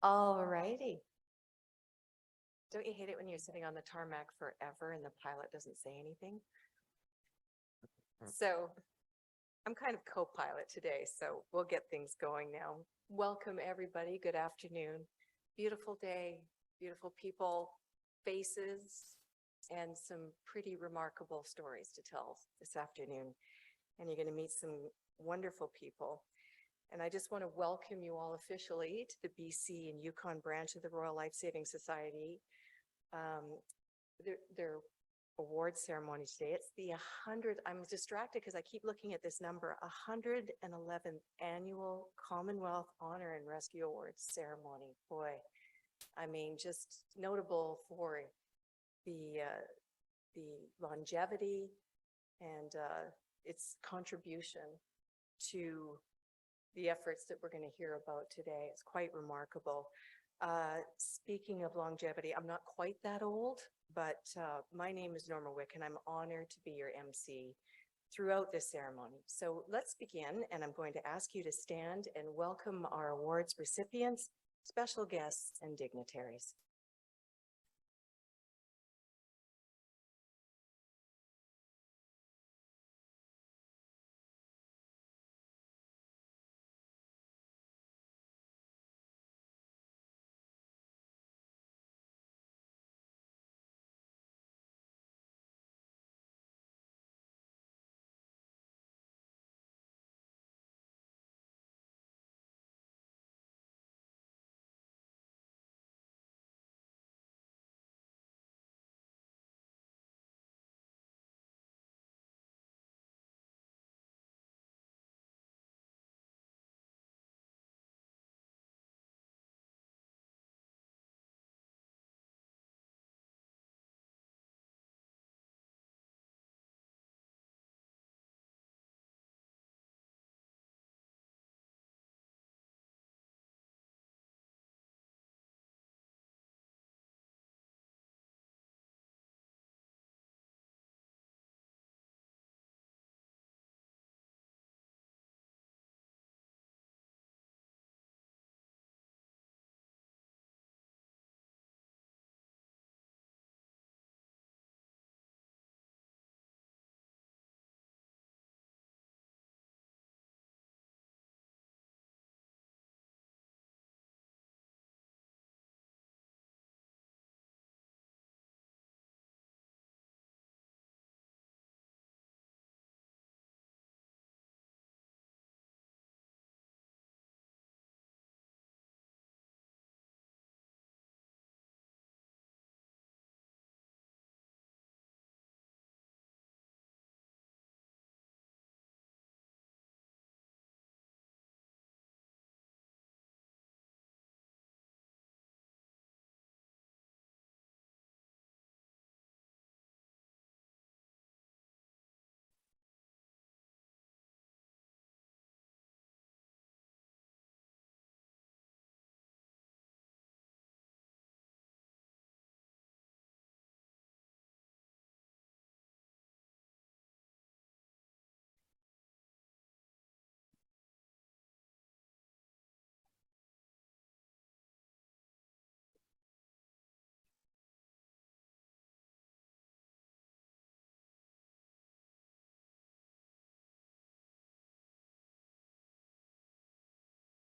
All righty. Don't you hate it when you're sitting on the tarmac forever and the pilot doesn't say anything? So I'm kind of co-pilot today, so we'll get things going now. Welcome, everybody. Good afternoon. Beautiful day, beautiful people, faces, and some pretty remarkable stories to tell this afternoon. And you're going to meet some wonderful people. And I just want to welcome you all officially to the BC and Yukon branch of the Royal Life Saving Society. Their award ceremony today. It's the 100th, I'm distracted because I keep looking at this number, 111th annual Commonwealth Honor and Rescue Awards ceremony. Boy, I mean, just notable for the longevity and its contribution to the efforts that we're going to hear about today. It's quite remarkable. Speaking of longevity, I'm not quite that old, but my name is Norma Wick and I'm honored to be your MC throughout this ceremony. So let's begin, and I'm going to ask you to stand and welcome our awards recipients, special guests, and dignitaries.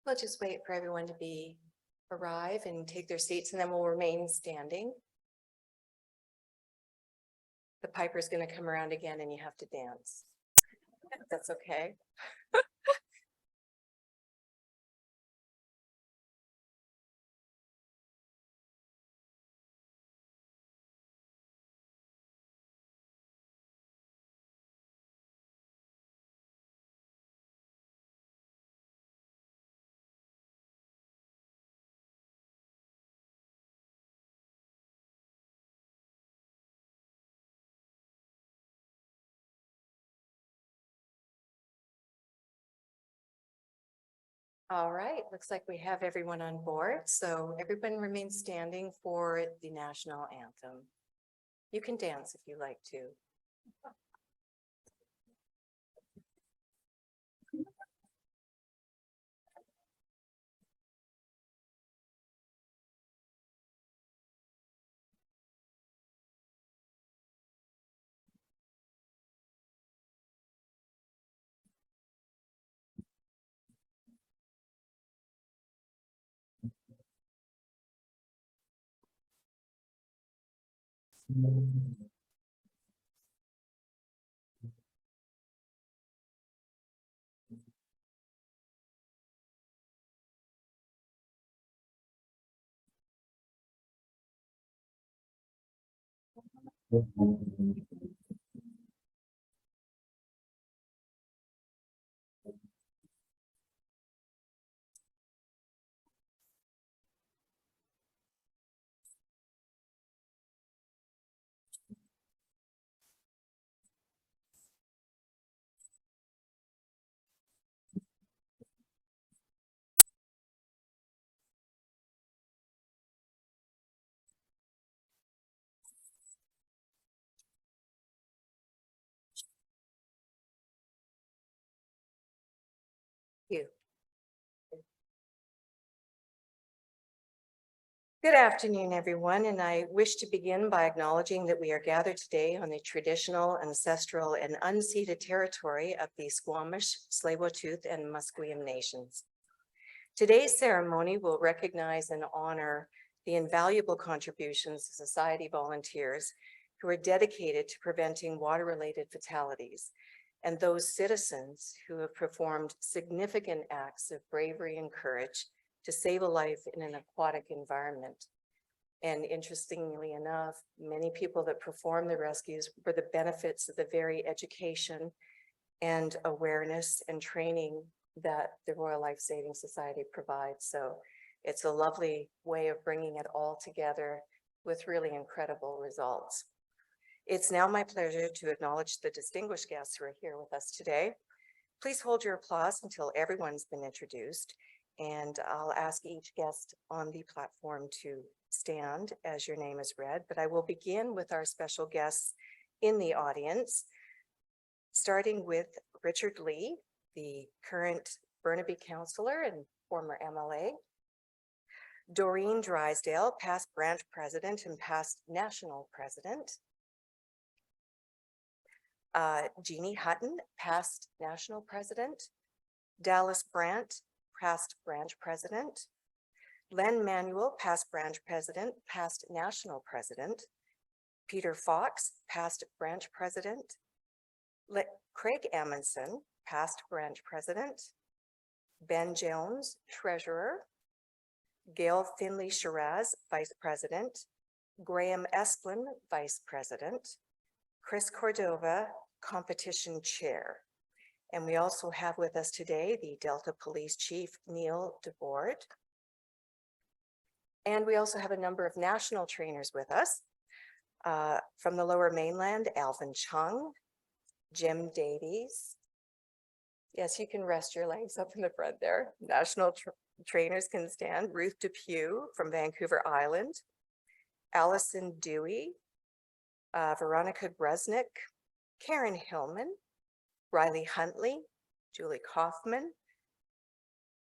We'll just wait for everyone to arrive and take their seats, and then we'll remain standing. The piper's going to come around again and you have to dance. That's okay. All right, looks like we have everyone on board. So everyone remains standing for the national anthem. You can dance if you like to. You. Good afternoon, everyone, and I wish to begin by acknowledging that we are gathered today on the traditional, ancestral, and unceded territory of the Squamish, Tsleil-Waututh, and Musqueam nations. Today's ceremony will recognize and honor the invaluable contributions of society volunteers who are dedicated to preventing water-related fatalities, and those citizens who have performed significant acts of bravery and courage to save a life in an aquatic environment. And interestingly enough, many people that perform the rescues were the benefits of the very education and awareness and training that the Royal Life Saving Society provides. So it's a lovely way of bringing it all together with really incredible results. It's now my pleasure to acknowledge the distinguished guests who are here with us today. Please hold your applause until everyone's been introduced, and I'll ask each guest on the platform to stand as your name is read, but I will begin with our special guests in the audience, starting with Richard Lee, the current Burnaby councillor and former MLA, Doreen Drysdale, past branch president and past national president, Jeannie Hutton, past national president, Dallas Brandt, past branch president, Len Manuel, past branch president, past national president, Peter Fox, past branch president, Craig Amundson, past branch president, Ben Jones, treasurer, Gail Finley Shiraz, vice president, Graham Esplin, vice president, Chris Cordova, competition chair. And we also have with us today the Delta Police Chief, Neil DeBoard. And we also have a number of national trainers with us. From the Lower Mainland, Alvin Chung, Jim Davies. Yes, you can rest your legs up in the front there. National trainers can stand. Ruth Depew from Vancouver Island, Allison Dewey, Veronica Grusnick, Karen Hillman, Riley Huntley, Julie Kaufman,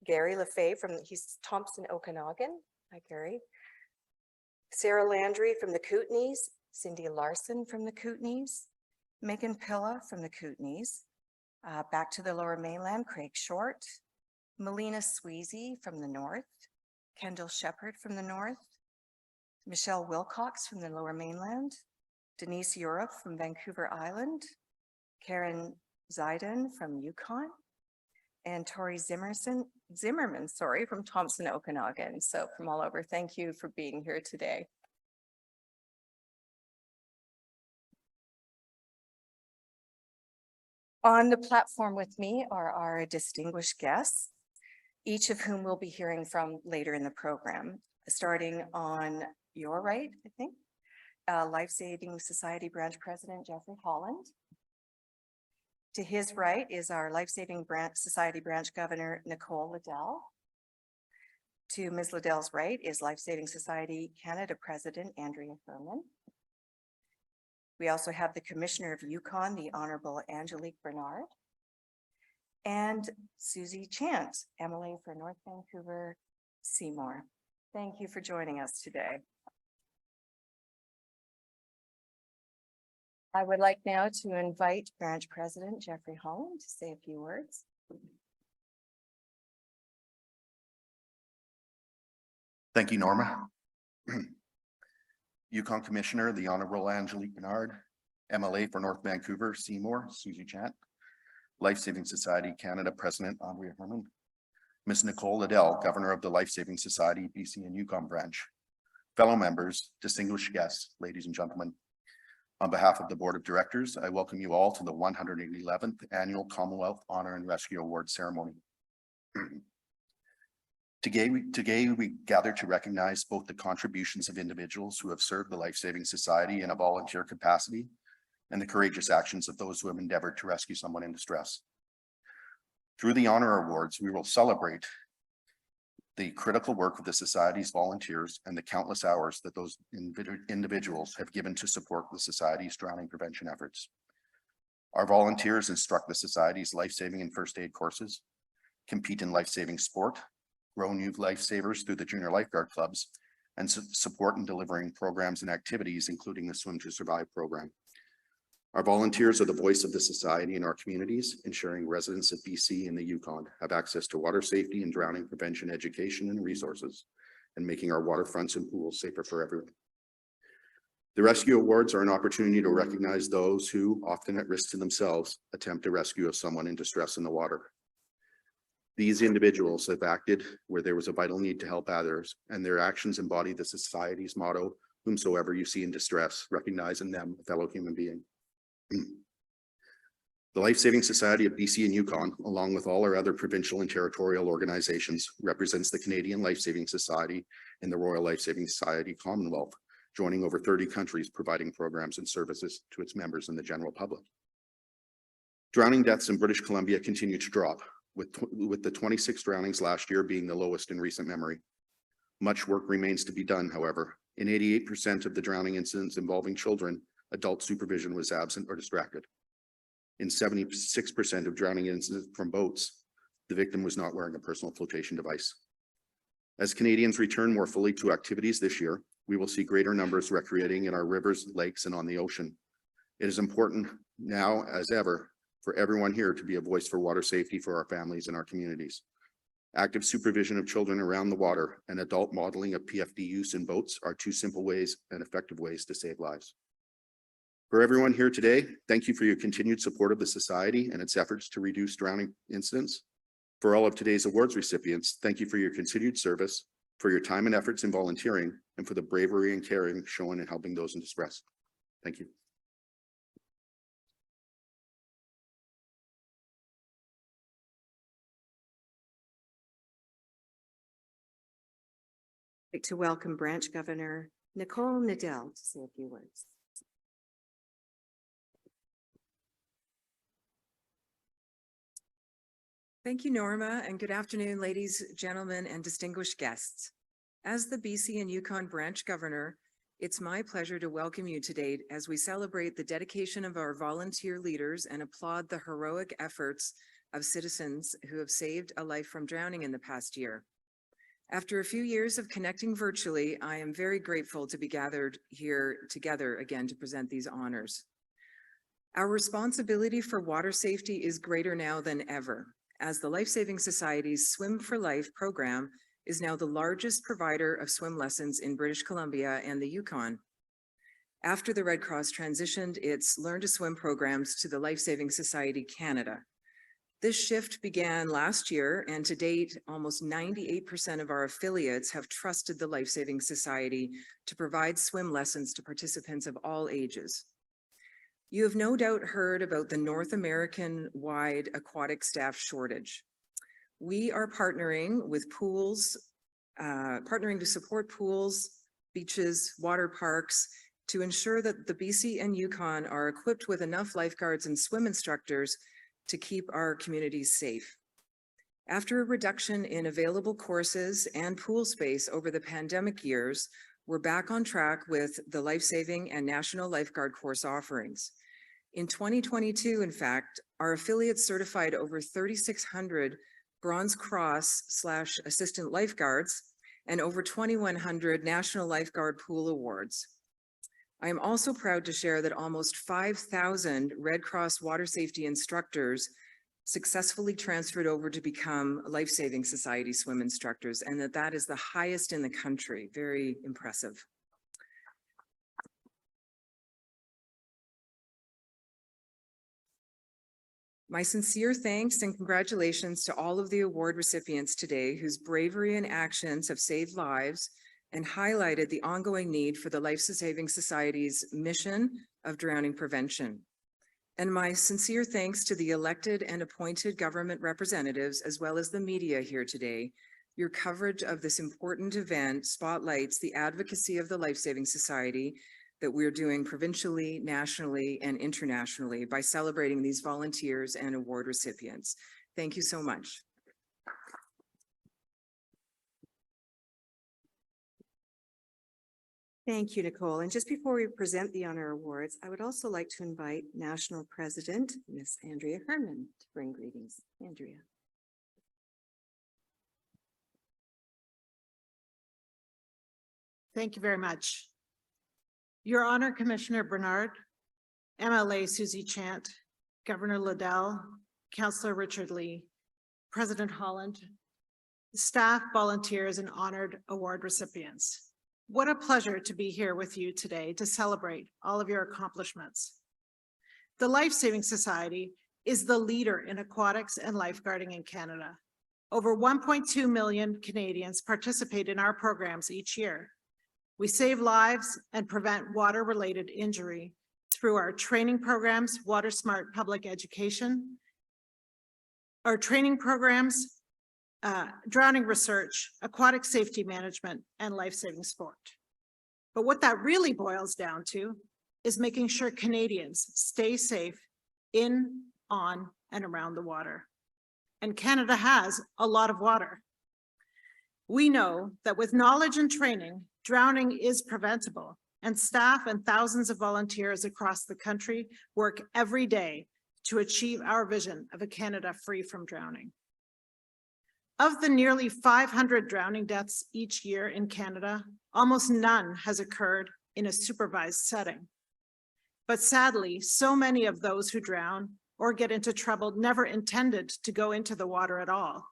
Gary Lefebvre from, he's Thompson, Okanagan. Hi, Gary. Sarah Landry from the Kootenays, Cindy Larson from the Kootenays, Megan Pilla from the Kootenays, back to the Lower Mainland, Craig Short, Melina Sweezy from the North, Kendall Shepherd from the North, Michelle Wilcox from the Lower Mainland, Denise Europe from Vancouver Island, Karen Ziden from Yukon, and Tori Zimmerman, from Thompson, Okanagan. So from all over, thank you for being here today. On the platform with me are our distinguished guests, each of whom we'll be hearing from later in the program. Starting on your right, I think, Life Saving Society Branch President, Jeffrey Holland. To his right is our Life Saving Society Branch Governor, Nicole Liddell. To Ms. Liddell's right is Life Saving Society Canada President, Andrea Herman. We also have the Commissioner of Yukon, the Honorable Angelique Bernard, and Susie Chant, MLA for North Vancouver, Seymour. Thank you for joining us today. I would like now to invite Branch President Jeffrey Holland to say a few words. Thank you, Norma. Yukon Commissioner, the Honorable Angelique Bernard, MLA for North Vancouver, Seymour, Susie Chant, Life Saving Society Canada President Andrea Herman, Ms. Nicole Liddell, Governor of the Life Saving Society BC and Yukon Branch, fellow members, distinguished guests, ladies and gentlemen. On behalf of the Board of Directors, I welcome you all to the 111th Annual Commonwealth Honor and Rescue Award Ceremony. Today we gather to recognize both the contributions of individuals who have served the Life Saving Society in a volunteer capacity and the courageous actions of those who have endeavored to rescue someone in distress. Through the honor awards, we will celebrate the critical work of the Society's volunteers and the countless hours that those individuals have given to support the Society's drowning prevention efforts. Our volunteers instruct the Society's life-saving and first aid courses, compete in life-saving sport, grow new lifesavers through the junior lifeguard clubs, and support in delivering programs and activities, including the Swim to Survive program. Our volunteers are the voice of the Society in our communities, ensuring residents of BC and the Yukon have access to water safety and drowning prevention education and resources, and making our waterfronts and pools safer for everyone. The Rescue Awards are an opportunity to recognize those who, often at risk to themselves, attempt a rescue of someone in distress in the water. These individuals have acted where there was a vital need to help others, and their actions embody the Society's motto, whomsoever you see in distress, recognize in them a fellow human being. The Life Saving Society of BC and Yukon, along with all our other provincial and territorial organizations, represents the Canadian Life Saving Society in the Royal Life Saving Society Commonwealth, joining over 30 countries providing programs and services to its members and the general public. Drowning deaths in British Columbia continue to drop, with the 26 drownings last year being the lowest in recent memory. Much work remains to be done, however. In 88% of the drowning incidents involving children, adult supervision was absent or distracted. In 76% of drowning incidents from boats, the victim was not wearing a personal flotation device. As Canadians return more fully to activities this year, we will see greater numbers recreating in our rivers, lakes, and on the ocean. It is important now as ever for everyone here to be a voice for water safety for our families and our communities. Active supervision of children around the water and adult modeling of PFD use in boats are two simple ways and effective ways to save lives. For everyone here today, thank you for your continued support of the Society and its efforts to reduce drowning incidents. For all of today's awards recipients, thank you for your continued service, for your time and efforts in volunteering, and for the bravery and caring shown in helping those in distress. Thank you. I'd like to welcome Branch Governor Nicole Liddell to say a few words. Thank you, Norma, and good afternoon, ladies, gentlemen, and distinguished guests. As the BC and Yukon Branch Governor, it's my pleasure to welcome you today as we celebrate the dedication of our volunteer leaders and applaud the heroic efforts of citizens who have saved a life from drowning in the past year. After a few years of connecting virtually, I am very grateful to be gathered here together again to present these honors. Our responsibility for water safety is greater now than ever, as the Life Saving Society's Swim for Life program is now the largest provider of swim lessons in British Columbia and the Yukon. After the Red Cross transitioned its Learn to Swim programs to the Life Saving Society Canada. This shift began last year, and to date, almost 98% of our affiliates have trusted the Life Saving Society to provide swim lessons to participants of all ages. You have no doubt heard about the North American-wide aquatic staff shortage. We are partnering with pools, partnering to support pools, beaches, water parks, to ensure that the BC and Yukon are equipped with enough lifeguards and swim instructors to keep our communities safe. After a reduction in available courses and pool space over the pandemic years, we're back on track with the life-saving and national lifeguard course offerings. In 2022, in fact, our affiliates certified over 3,600 Bronze Cross/assistant lifeguards and over 2,100 National Lifeguard Pool Awards. I am also proud to share that almost 5,000 Red Cross water safety instructors successfully transferred over to become Life Saving Society swim instructors, and that is the highest in the country. Very impressive. My sincere thanks and congratulations to all of the award recipients today whose bravery and actions have saved lives and highlighted the ongoing need for the Life Saving Society's mission of drowning prevention. And my sincere thanks to the elected and appointed government representatives, as well as the media here today. Your coverage of this important event spotlights the advocacy of the Life Saving Society that we're doing provincially, nationally, and internationally by celebrating these volunteers and award recipients. Thank you so much. Thank you, Nicole. And just before we present the honor awards, I would also like to invite National President, Ms. Andrea Herman, to bring greetings. Andrea. Thank you very much. Your Honor, Commissioner Bernard, MLA Susie Chant, Governor Liddell, Councillor Richard Lee, President Holland, staff, volunteers, and honored award recipients. What a pleasure to be here with you today to celebrate all of your accomplishments. The Life Saving Society is the leader in aquatics and lifeguarding in Canada. Over 1.2 million Canadians participate in our programs each year. We save lives and prevent water-related injury through our training programs, Water Smart Public Education, our training programs, drowning research, aquatic safety management, and life-saving sport. But what that really boils down to is making sure Canadians stay safe in, on, and around the water. And Canada has a lot of water. We know that with knowledge and training, drowning is preventable, and staff and thousands of volunteers across the country work every day to achieve our vision of a Canada free from drowning. Of the nearly 500 drowning deaths each year in Canada, almost none has occurred in a supervised setting. But sadly, so many of those who drown or get into trouble never intended to go into the water at all.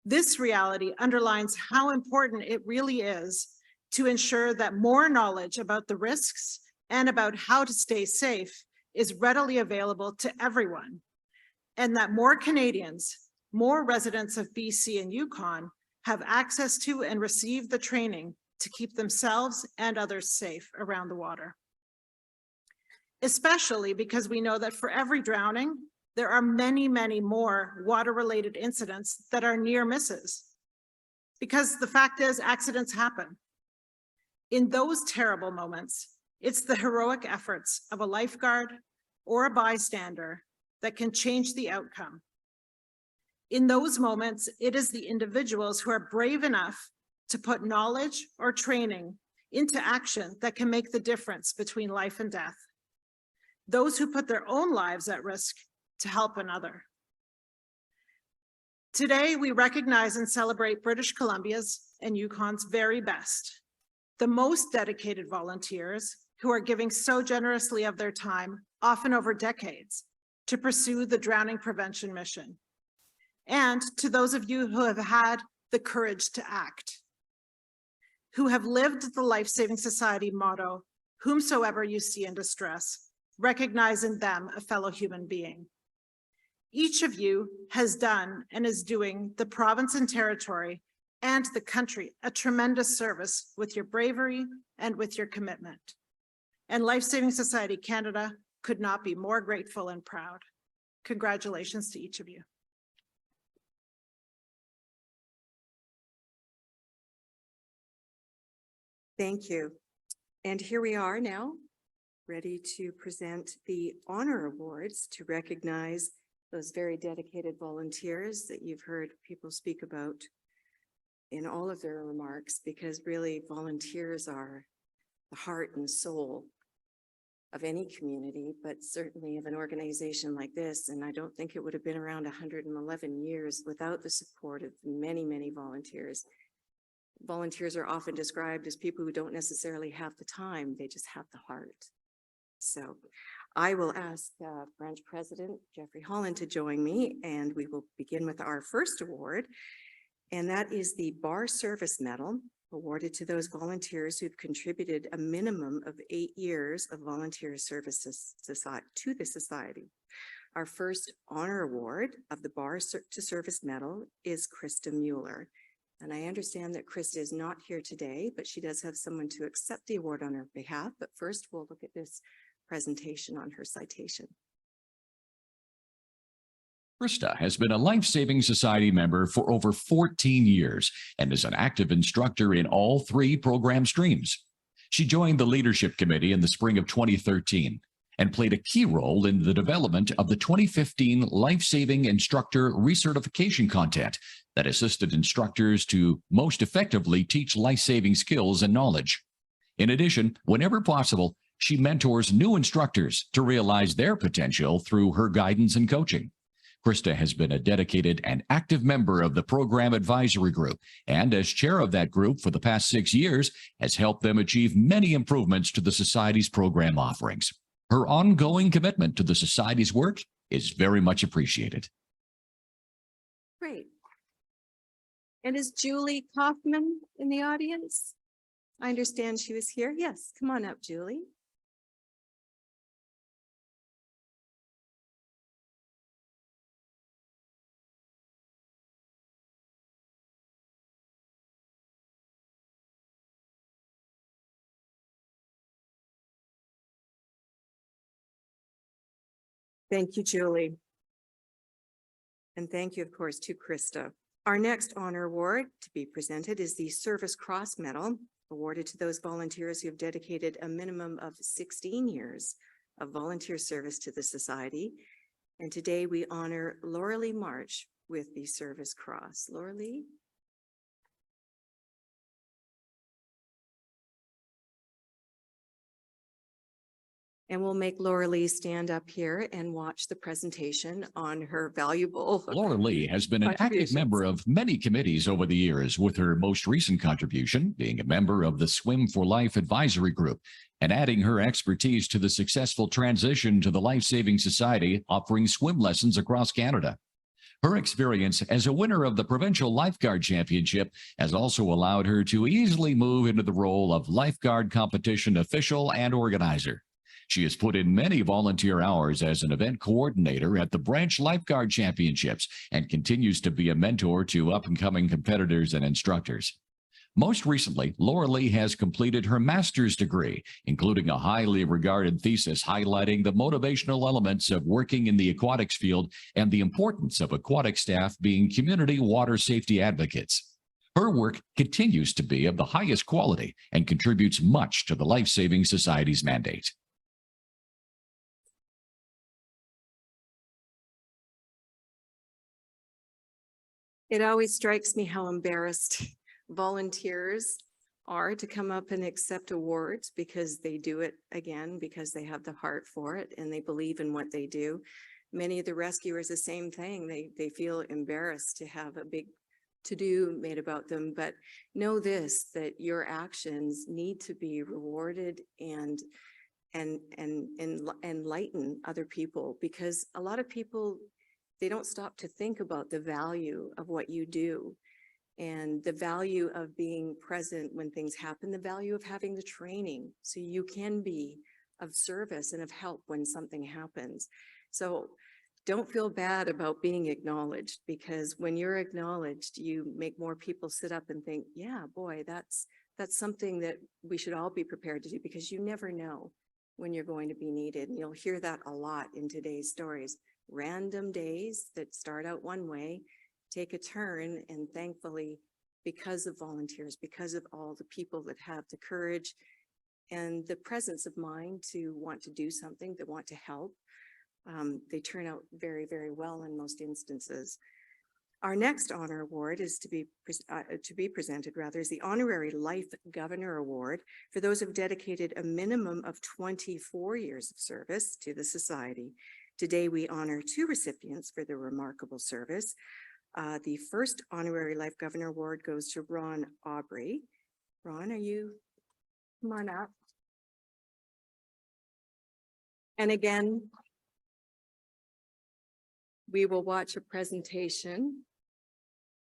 This reality underlines how important it really is to ensure that more knowledge about the risks and about how to stay safe is readily available to everyone, and that more Canadians, more residents of BC and Yukon have access to and receive the training to keep themselves and others safe around the water. Especially because we know that for every drowning, there are many, many more water-related incidents that are near misses. Because the fact is, accidents happen. In those terrible moments, it's the heroic efforts of a lifeguard or a bystander that can change the outcome. In those moments, it is the individuals who are brave enough to put knowledge or training into action that can make the difference between life and death. Those who put their own lives at risk to help another. Today, we recognize and celebrate British Columbia's and Yukon's very best, the most dedicated volunteers who are giving so generously of their time, often over decades, to pursue the drowning prevention mission. And to those of you who have had the courage to act, who have lived the Life Saving Society motto, whomsoever you see in distress, recognize in them a fellow human being. Each of you has done and is doing the province and territory and the country a tremendous service with your bravery and with your commitment. And Life Saving Society Canada could not be more grateful and proud. Congratulations to each of you. Thank you. And here we are now, ready to present the honor awards to recognize those very dedicated volunteers that you've heard people speak about in all of their remarks, because really volunteers are the heart and soul of any community, but certainly of an organization like this. And I don't think it would have been around 111 years without the support of many, many volunteers. Volunteers are often described as people who don't necessarily have the time, they just have the heart. So I will ask Branch President Jeffrey Holland to join me, and we will begin with our first award, and that is the Bar Service Medal, awarded to those volunteers who've contributed a minimum of 8 years of volunteer services to the society. Our first honor award of the Bar to Service Medal is Krista Mueller. And I understand that Krista is not here today, but she does have someone to accept the award on her behalf. But first, we'll look at this presentation on her citation. Krista has been a Life Saving Society member for over 14 years and is an active instructor in all 3 program streams. She joined the leadership committee in the spring of 2013 and played a key role in the development of the 2015 Life Saving Instructor Recertification content that assisted instructors to most effectively teach life-saving skills and knowledge. In addition, whenever possible, she mentors new instructors to realize their potential through her guidance and coaching. Krista has been a dedicated and active member of the program advisory group, and as chair of that group for the past 6 years, has helped them achieve many improvements to the Society's program offerings. Her ongoing commitment to the Society's work is very much appreciated. Great. And is Julie Kaufman in the audience? I understand she was here. Yes, come on up, Julie. Thank you, Julie. And thank you, of course, to Krista. Our next honor award to be presented is the Service Cross Medal, awarded to those volunteers who have dedicated a minimum of 16 years of volunteer service to the Society. And today we honor Laura Lee March with the Service Cross. Laura Lee. And we'll make Laura Lee stand up here and watch the presentation on her valuable. Laura Lee has been an active contributions. member of many committees over the years, with her most recent contribution being a member of the Swim for Life advisory group and adding her expertise to the successful transition to the Life Saving Society, offering swim lessons across Canada. Her experience as a winner of the Provincial Lifeguard Championship has also allowed her to easily move into the role of lifeguard competition official and organizer. She has put in many volunteer hours as an event coordinator at the Branch Lifeguard Championships and continues to be a mentor to up-and-coming competitors and instructors. Most recently, Laura Lee has completed her master's degree, including a highly regarded thesis highlighting the motivational elements of working in the aquatics field and the importance of aquatic staff being community water safety advocates. Her work continues to be of the highest quality and contributes much to the Life Saving Society's mandate. It always strikes me how embarrassed volunteers are to come up and accept awards, because they do it again, because they have the heart for it and they believe in what they do. Many of the rescuers, the same thing. They feel embarrassed to have a big to-do made about them, but know this, that your actions need to be rewarded and enlighten other people, because a lot of people, they don't stop to think about the value of what you do and the value of being present when things happen, the value of having the training so you can be of service and of help when something happens. So don't feel bad about being acknowledged, because when you're acknowledged, you make more people sit up and think, yeah, boy, that's something that we should all be prepared to do, because you never know when you're going to be needed. And you'll hear that a lot in today's stories. Random days that start out one way take a turn, and thankfully, because of volunteers, because of all the people that have the courage and the presence of mind to want to do something, that want to help, they turn out very, very well in most instances. Our next honor award is to be presented is the Honorary Life Governor Award for those who have dedicated a minimum of 24 years of service to the Society. Today, we honor 2 recipients for their remarkable service. The first Honorary Life Governor Award goes to Ron Aubrey. Ron, come on up. And again, we will watch a presentation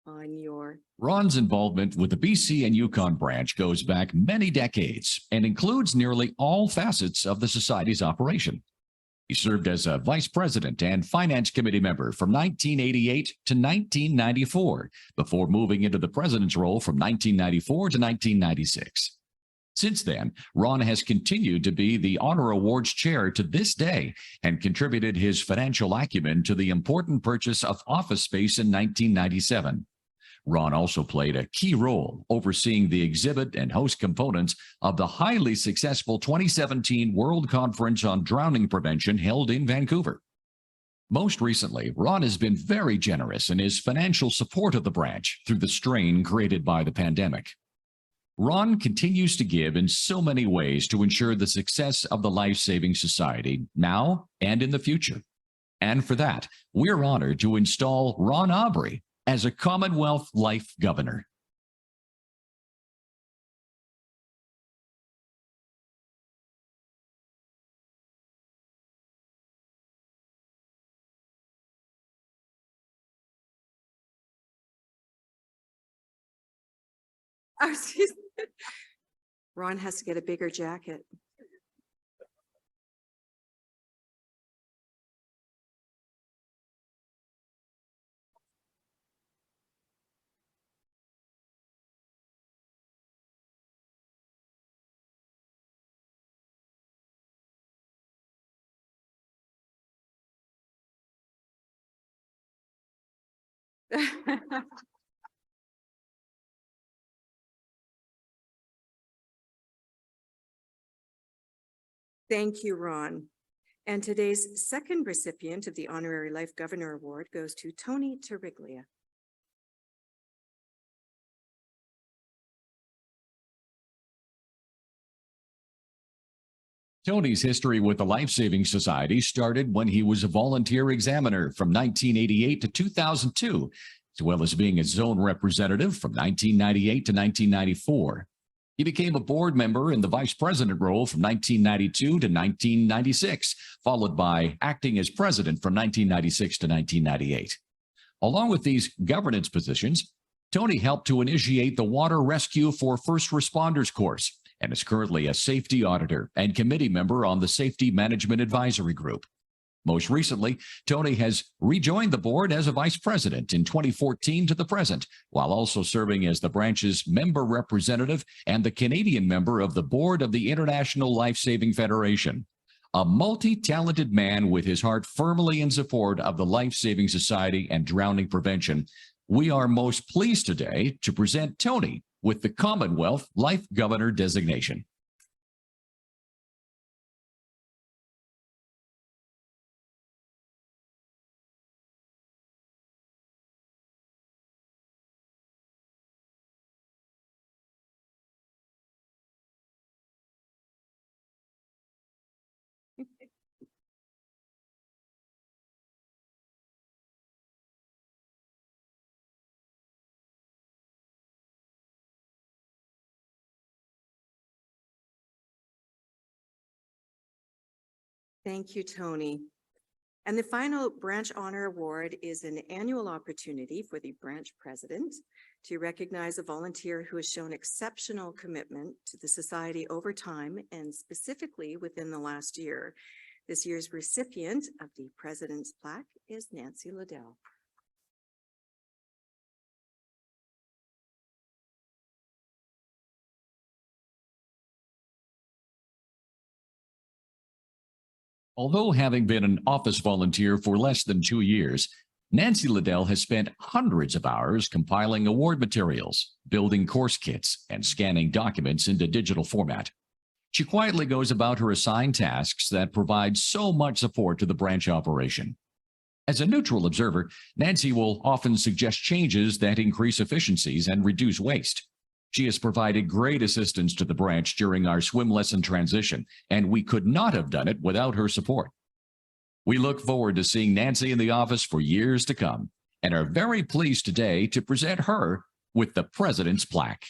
on your... Ron's involvement with the BC and Yukon branch goes back mmany decades and includes nearly all facets of the Society's operation. He served as a vice president and finance committee member from 1988 to 1994, before moving into the president's role from 1994 to 1996. Since then, Ron has continued to be the Honor Awards chair to this day and contributed his financial acumen to the important purchase of office space in 1997. Ron also played a key role overseeing the exhibit and host components of the highly successful 2017 World Conference on Drowning Prevention held in Vancouver. Most recently, Ron has been very generous in his financial support of the branch through the strain created by the pandemic. Ron continues to give in so many ways to ensure the success of the Life Saving Society now and in the future. And for that, we're honored to install Ron Aubrey as a Commonwealth Life Governor. Oh, excuse me. Ron has to get a bigger jacket. Thank you, Ron. And today's second recipient of the Honorary Life Governor Award goes to Tony Tariglia. Tony's history with the Life Saving Society started when he was a volunteer examiner from 1988 to 2002, as well as being a zone representative from 1998 to 1994. He became a board member in the vice president role from 1992 to 1996, followed by acting as president from 1996 to 1998. Along with these governance positions, Tony helped to initiate the Water Rescue for First Responders course and is currently a safety auditor and committee member on the Safety Management Advisory Group. Most recently, Tony has rejoined the board as a vice president in 2014 to the present, while also serving as the branch's member representative and the Canadian member of the board of the International Life Saving Federation. A multi-talented man with his heart firmly in support of the Life Saving Society and drowning prevention, we are most pleased today to present Tony with the Commonwealth Life Governor designation. Thank you, Tony. And the final Branch Honor Award is an annual opportunity for the branch president to recognize a volunteer who has shown exceptional commitment to the society over time and specifically within the last year. This year's recipient of the President's Plaque is Nancy Liddell. Although having been an office volunteer for less than 2 years, Nancy Liddell has spent hundreds of hours compiling award materials, building course kits, and scanning documents into digital format. She quietly goes about her assigned tasks that provide so much support to the branch operation. As a neutral observer, Nancy will often suggest changes that increase efficiencies and reduce waste. She has provided great assistance to the branch during our swim lesson transition, and we could not have done it without her support. We look forward to seeing Nancy in the office for years to come and are very pleased today to present her with the President's Plaque.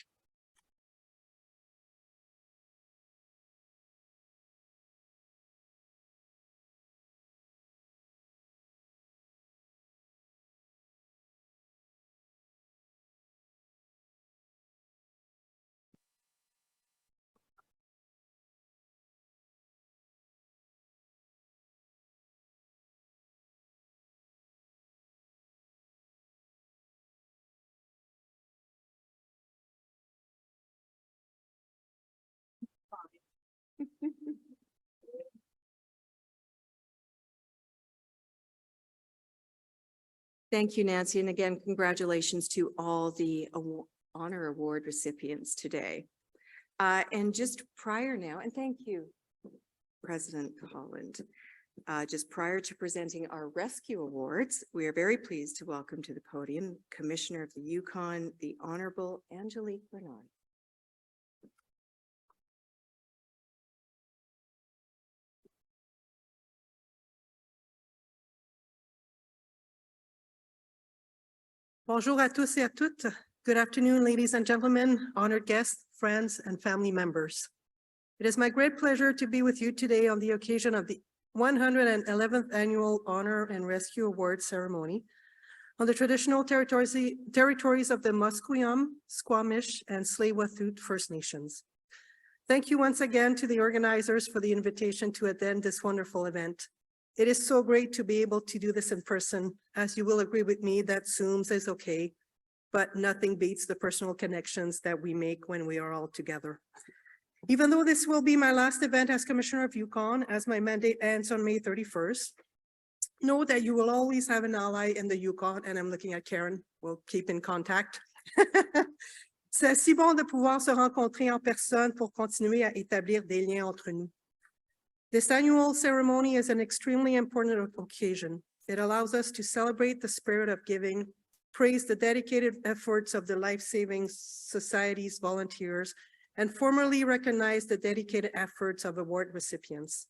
Thank you, Nancy. And again, congratulations to all the honor award recipients today. And just prior now, and thank you, President Holland. Just prior to presenting our rescue awards, we are very pleased to welcome to the podium Commissioner of the Yukon, the Honorable Angelique Bernard. Bonjour à tous et à toutes. Good afternoon, ladies and gentlemen, honored guests, friends, and family members. It is my great pleasure to be with you today on the occasion of the 111th Annual Honor and Rescue Award Ceremony on the traditional territories of the Musqueam, Squamish, and Tsleil-Waututh First Nations. Thank you once again to the organizers for the invitation to attend this wonderful event. It is so great to be able to do this in person, as you will agree with me that Zooms is okay, but nothing beats the personal connections that we make when we are all together. Even though this will be my last event as Commissioner of Yukon, as my mandate ends on May 31st, know that you will always have an ally in the Yukon, and I'm looking at Karen, we'll keep in contact. C'est si bon de pouvoir se rencontrer en personne pour continuer à établir des liens entre nous. This annual ceremony is an extremely important occasion. It allows us to celebrate the spirit of giving, praise the dedicated efforts of the Life Saving Society's volunteers, and formally recognize the dedicated efforts of award recipients.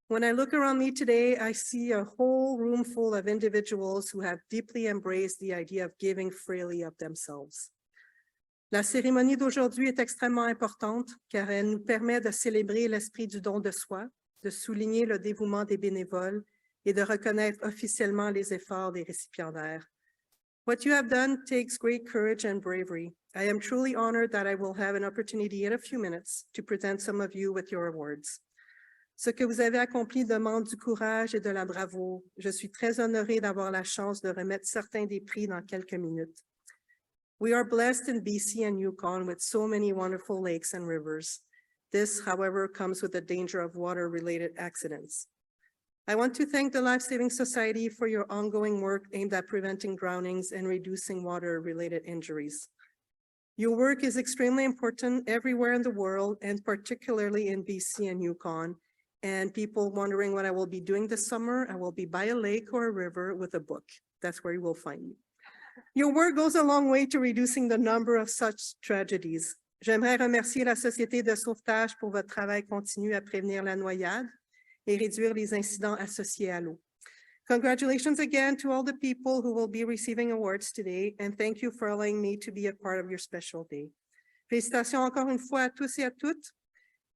When I look around me today, I see a whole room full of individuals who have deeply embraced the idea of giving freely of themselves. La cérémonie d'aujourd'hui est extrêmement importante car elle nous permet de célébrer l'esprit du don de soi, de souligner le dévouement des bénévoles et de reconnaître officiellement les efforts des récipiendaires. What you have done takes great courage and bravery. I am truly honored that I will have an opportunity in a few minutes to present some of you with your awards. Ce que vous avez accompli demande du courage et de la bravoure. Je suis très honorée d'avoir la chance de remettre certains des prix dans quelques minutes. We are blessed in BC and Yukon with so many wonderful lakes and rivers. This, however, comes with the danger of water-related accidents. I want to thank the Life Saving Society for your ongoing work aimed at preventing drownings and reducing water-related injuries. Your work is extremely important everywhere in the world, and particularly in BC and Yukon. And people wondering what I will be doing this summer, I will be by a lake or a river with a book. That's where you will find me. Your work goes a long way to reducing the number of such tragedies. J'aimerais remercier la Société de sauvetage pour votre travail continu à prévenir la noyade et réduire les incidents associés à l'eau. Congratulations again to all the people who will be receiving awards today, and thank you for allowing me to be a part of your special day. Félicitations encore une fois à tous et à toutes,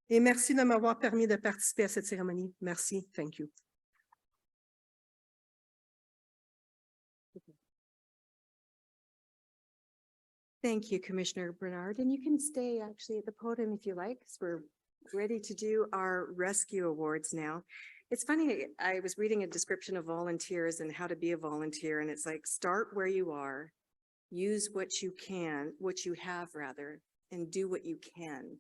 et merci de m'avoir permis de participer à cette cérémonie. Merci, thank you. Thank you, Commissioner Bernard, and you can stay actually at the podium if you like, because we're ready to do our rescue awards now. It's funny, I was reading a description of volunteers and how to be a volunteer, and it's like, start where you are, use what you can, what you have rather, and do what you can.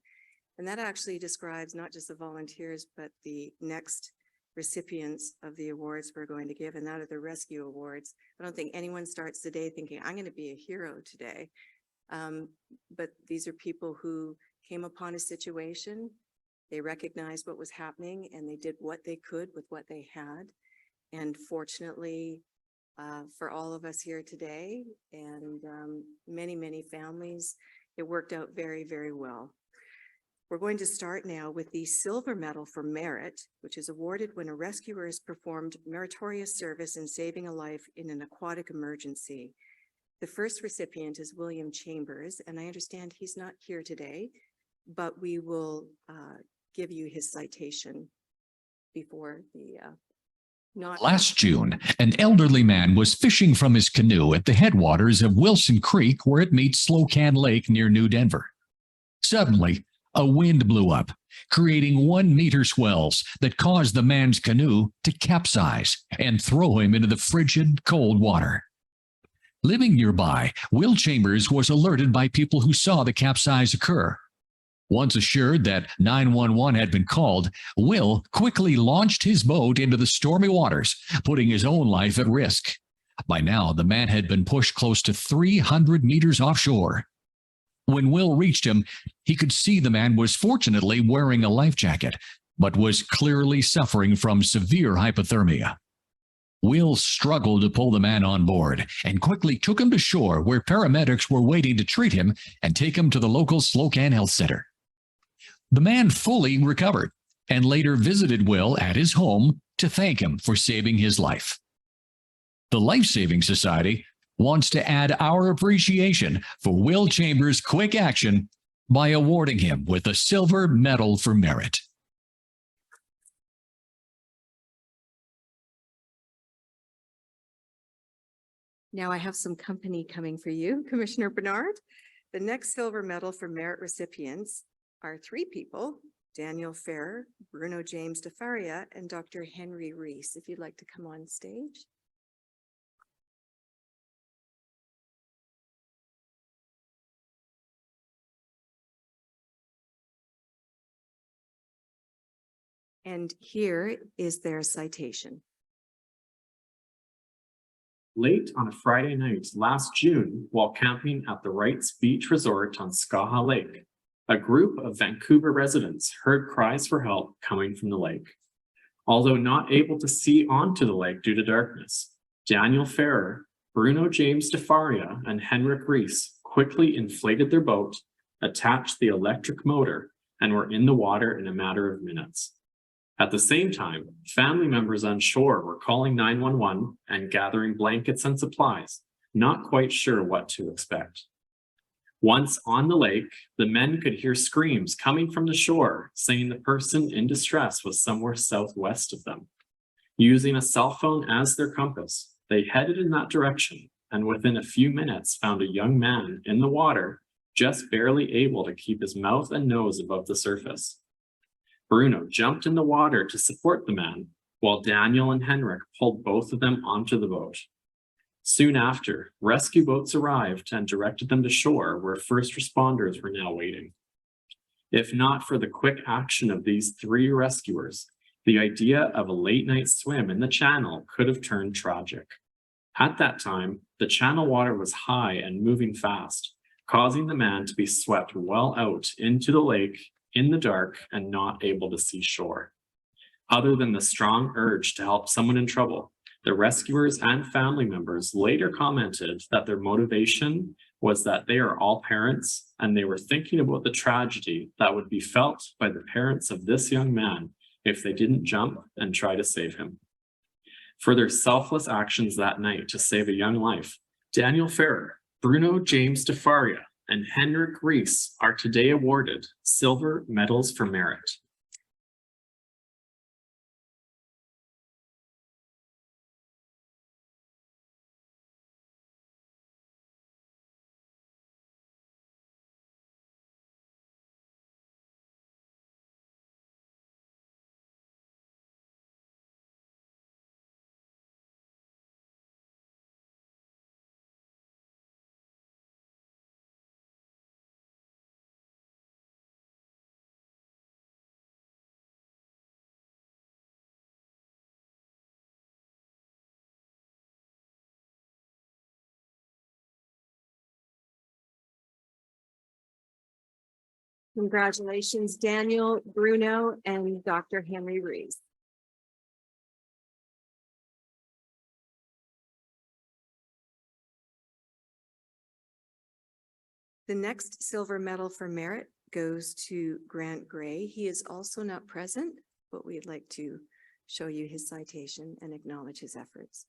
And that actually describes not just the volunteers, but the next recipients of the awards we're going to give, and that are the rescue awards. I don't think anyone starts the day thinking, I'm going to be a hero today. But these are people who came upon a situation, they recognized what was happening, and they did what they could with what they had. And fortunately, for all of us here today and many, many families, it worked out very, very well. We're going to start now with the Silver Medal for Merit, which is awarded when a rescuer has performed meritorious service in saving a life in an aquatic emergency. The first recipient is William Chambers, and I understand he's not here today, but we will give you his citation before the Last June, an elderly man was fishing from his canoe at the headwaters of Wilson Creek where it meets Slocan Lake near New Denver. Suddenly, a wind blew up, creating 1-meter swells that caused the man's canoe to capsize and throw him into the frigid, cold water. Living nearby, Will Chambers was alerted by people who saw the capsize occur. Once assured that 911 had been called, Will quickly launched his boat into the stormy waters, putting his own life at risk. By now, the man had been pushed close to 300 meters offshore. When Will reached him, he could see the man was fortunately wearing a life jacket, but was clearly suffering from severe hypothermia. Will struggled to pull the man on board and quickly took him to shore where paramedics were waiting to treat him and take him to the local Slocan Health Center. The man fully recovered and later visited Will at his home to thank him for saving his life. The Life Saving Society wants to add our appreciation for Will Chambers' quick action by awarding him with a Silver Medal for Merit. Now I have some company coming for you, Commissioner Bernard. The next Silver Medal for Merit recipients are three people: Daniel Ferrer, Bruno James DeFaria, and Dr. Henry Reese. If you'd like to come on stage. And here is their citation. Late on a Friday night last June, while camping at the Wrights Beach Resort on Skaha Lake, a group of Vancouver residents heard cries for help coming from the lake. Although not able to see onto the lake due to darkness, Daniel Ferrer, Bruno James DeFaria, and Henrik Reese quickly inflated their boat, attached the electric motor, and were in the water in a matter of minutes. At the same time, family members on shore were calling 911 and gathering blankets and supplies, not quite sure what to expect. Once on the lake, the men could hear screams coming from the shore, saying the person in distress was somewhere southwest of them. Using a cell phone as their compass, they headed in that direction and within a few minutes found a young man in the water, just barely able to keep his mouth and nose above the surface. Bruno jumped in the water to support the man, while Daniel and Henrik pulled both of them onto the boat. Soon after, rescue boats arrived and directed them to shore where first responders were now waiting. If not for the quick action of these three rescuers, the idea of a late-night swim in the channel could have turned tragic. At that time, the channel water was high and moving fast, causing the man to be swept well out into the lake in the dark and not able to see shore. Other than the strong urge to help someone in trouble, the rescuers and family members later commented that their motivation was that they are all parents and they were thinking about the tragedy that would be felt by the parents of this young man if they didn't jump and try to save him. For their selfless actions that night to save a young life, Daniel Ferrer, Bruno James DeFaria, and Henrik Reese are today awarded Silver Medals for Merit. Congratulations, Daniel, Bruno, and Dr. Henry Reese. The next Silver Medal for Merit goes to Grant Gray. He is also not present, but we'd like to show you his citation and acknowledge his efforts.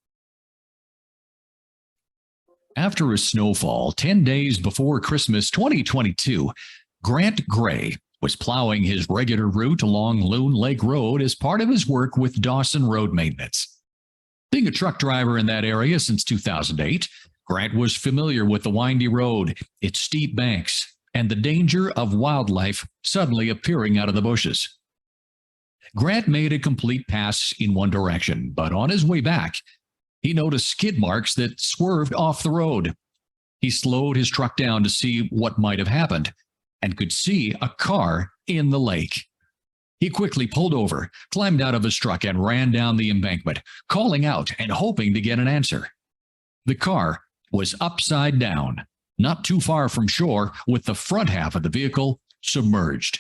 After a snowfall 10 days before Christmas 2022, Grant Gray was plowing his regular route along Loon Lake Road as part of his work with Dawson Road Maintenance. Being a truck driver in that area since 2008, Grant was familiar with the windy road, its steep banks, and the danger of wildlife suddenly appearing out of the bushes. Grant made a complete pass in one direction, but on his way back, he noticed skid marks that swerved off the road. He slowed his truck down to see what might have happened, and could see a car in the lake. He quickly pulled over, climbed out of his truck, and ran down the embankment, calling out and hoping to get an answer. The car was upside down, not too far from shore, with the front half of the vehicle submerged.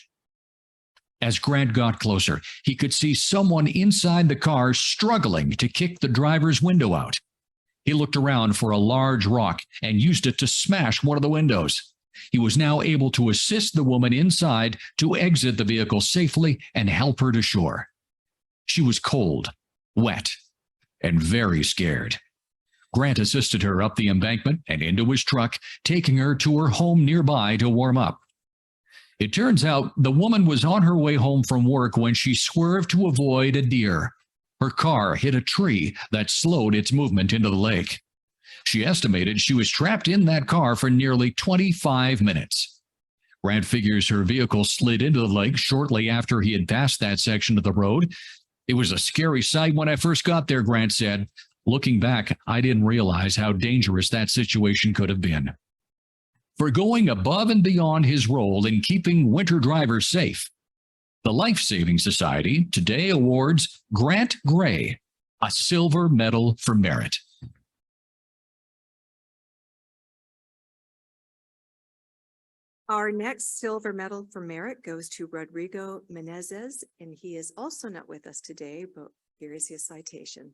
As Grant got closer, he could see someone inside the car struggling to kick the driver's window out. He looked around for a large rock and used it to smash one of the windows. He was now able to assist the woman inside to exit the vehicle safely and help her to shore. She was cold, wet, and very scared. Grant assisted her up the embankment and into his truck, taking her to her home nearby to warm up. It turns out the woman was on her way home from work when she swerved to avoid a deer. Her car hit a tree that slowed its movement into the lake. She estimated she was trapped in that car for nearly 25 minutes. Grant figures her vehicle slid into the lake shortly after he had passed that section of the road. It was a scary sight when I first got there, Grant said. Looking back, I didn't realize how dangerous that situation could have been. For going above and beyond his role in keeping winter drivers safe, the Life Saving Society today awards Grant Gray a Silver Medal for Merit. Our next silver medal for merit goes to Rodrigo Menezes, and he is also not with us today, but here is his citation.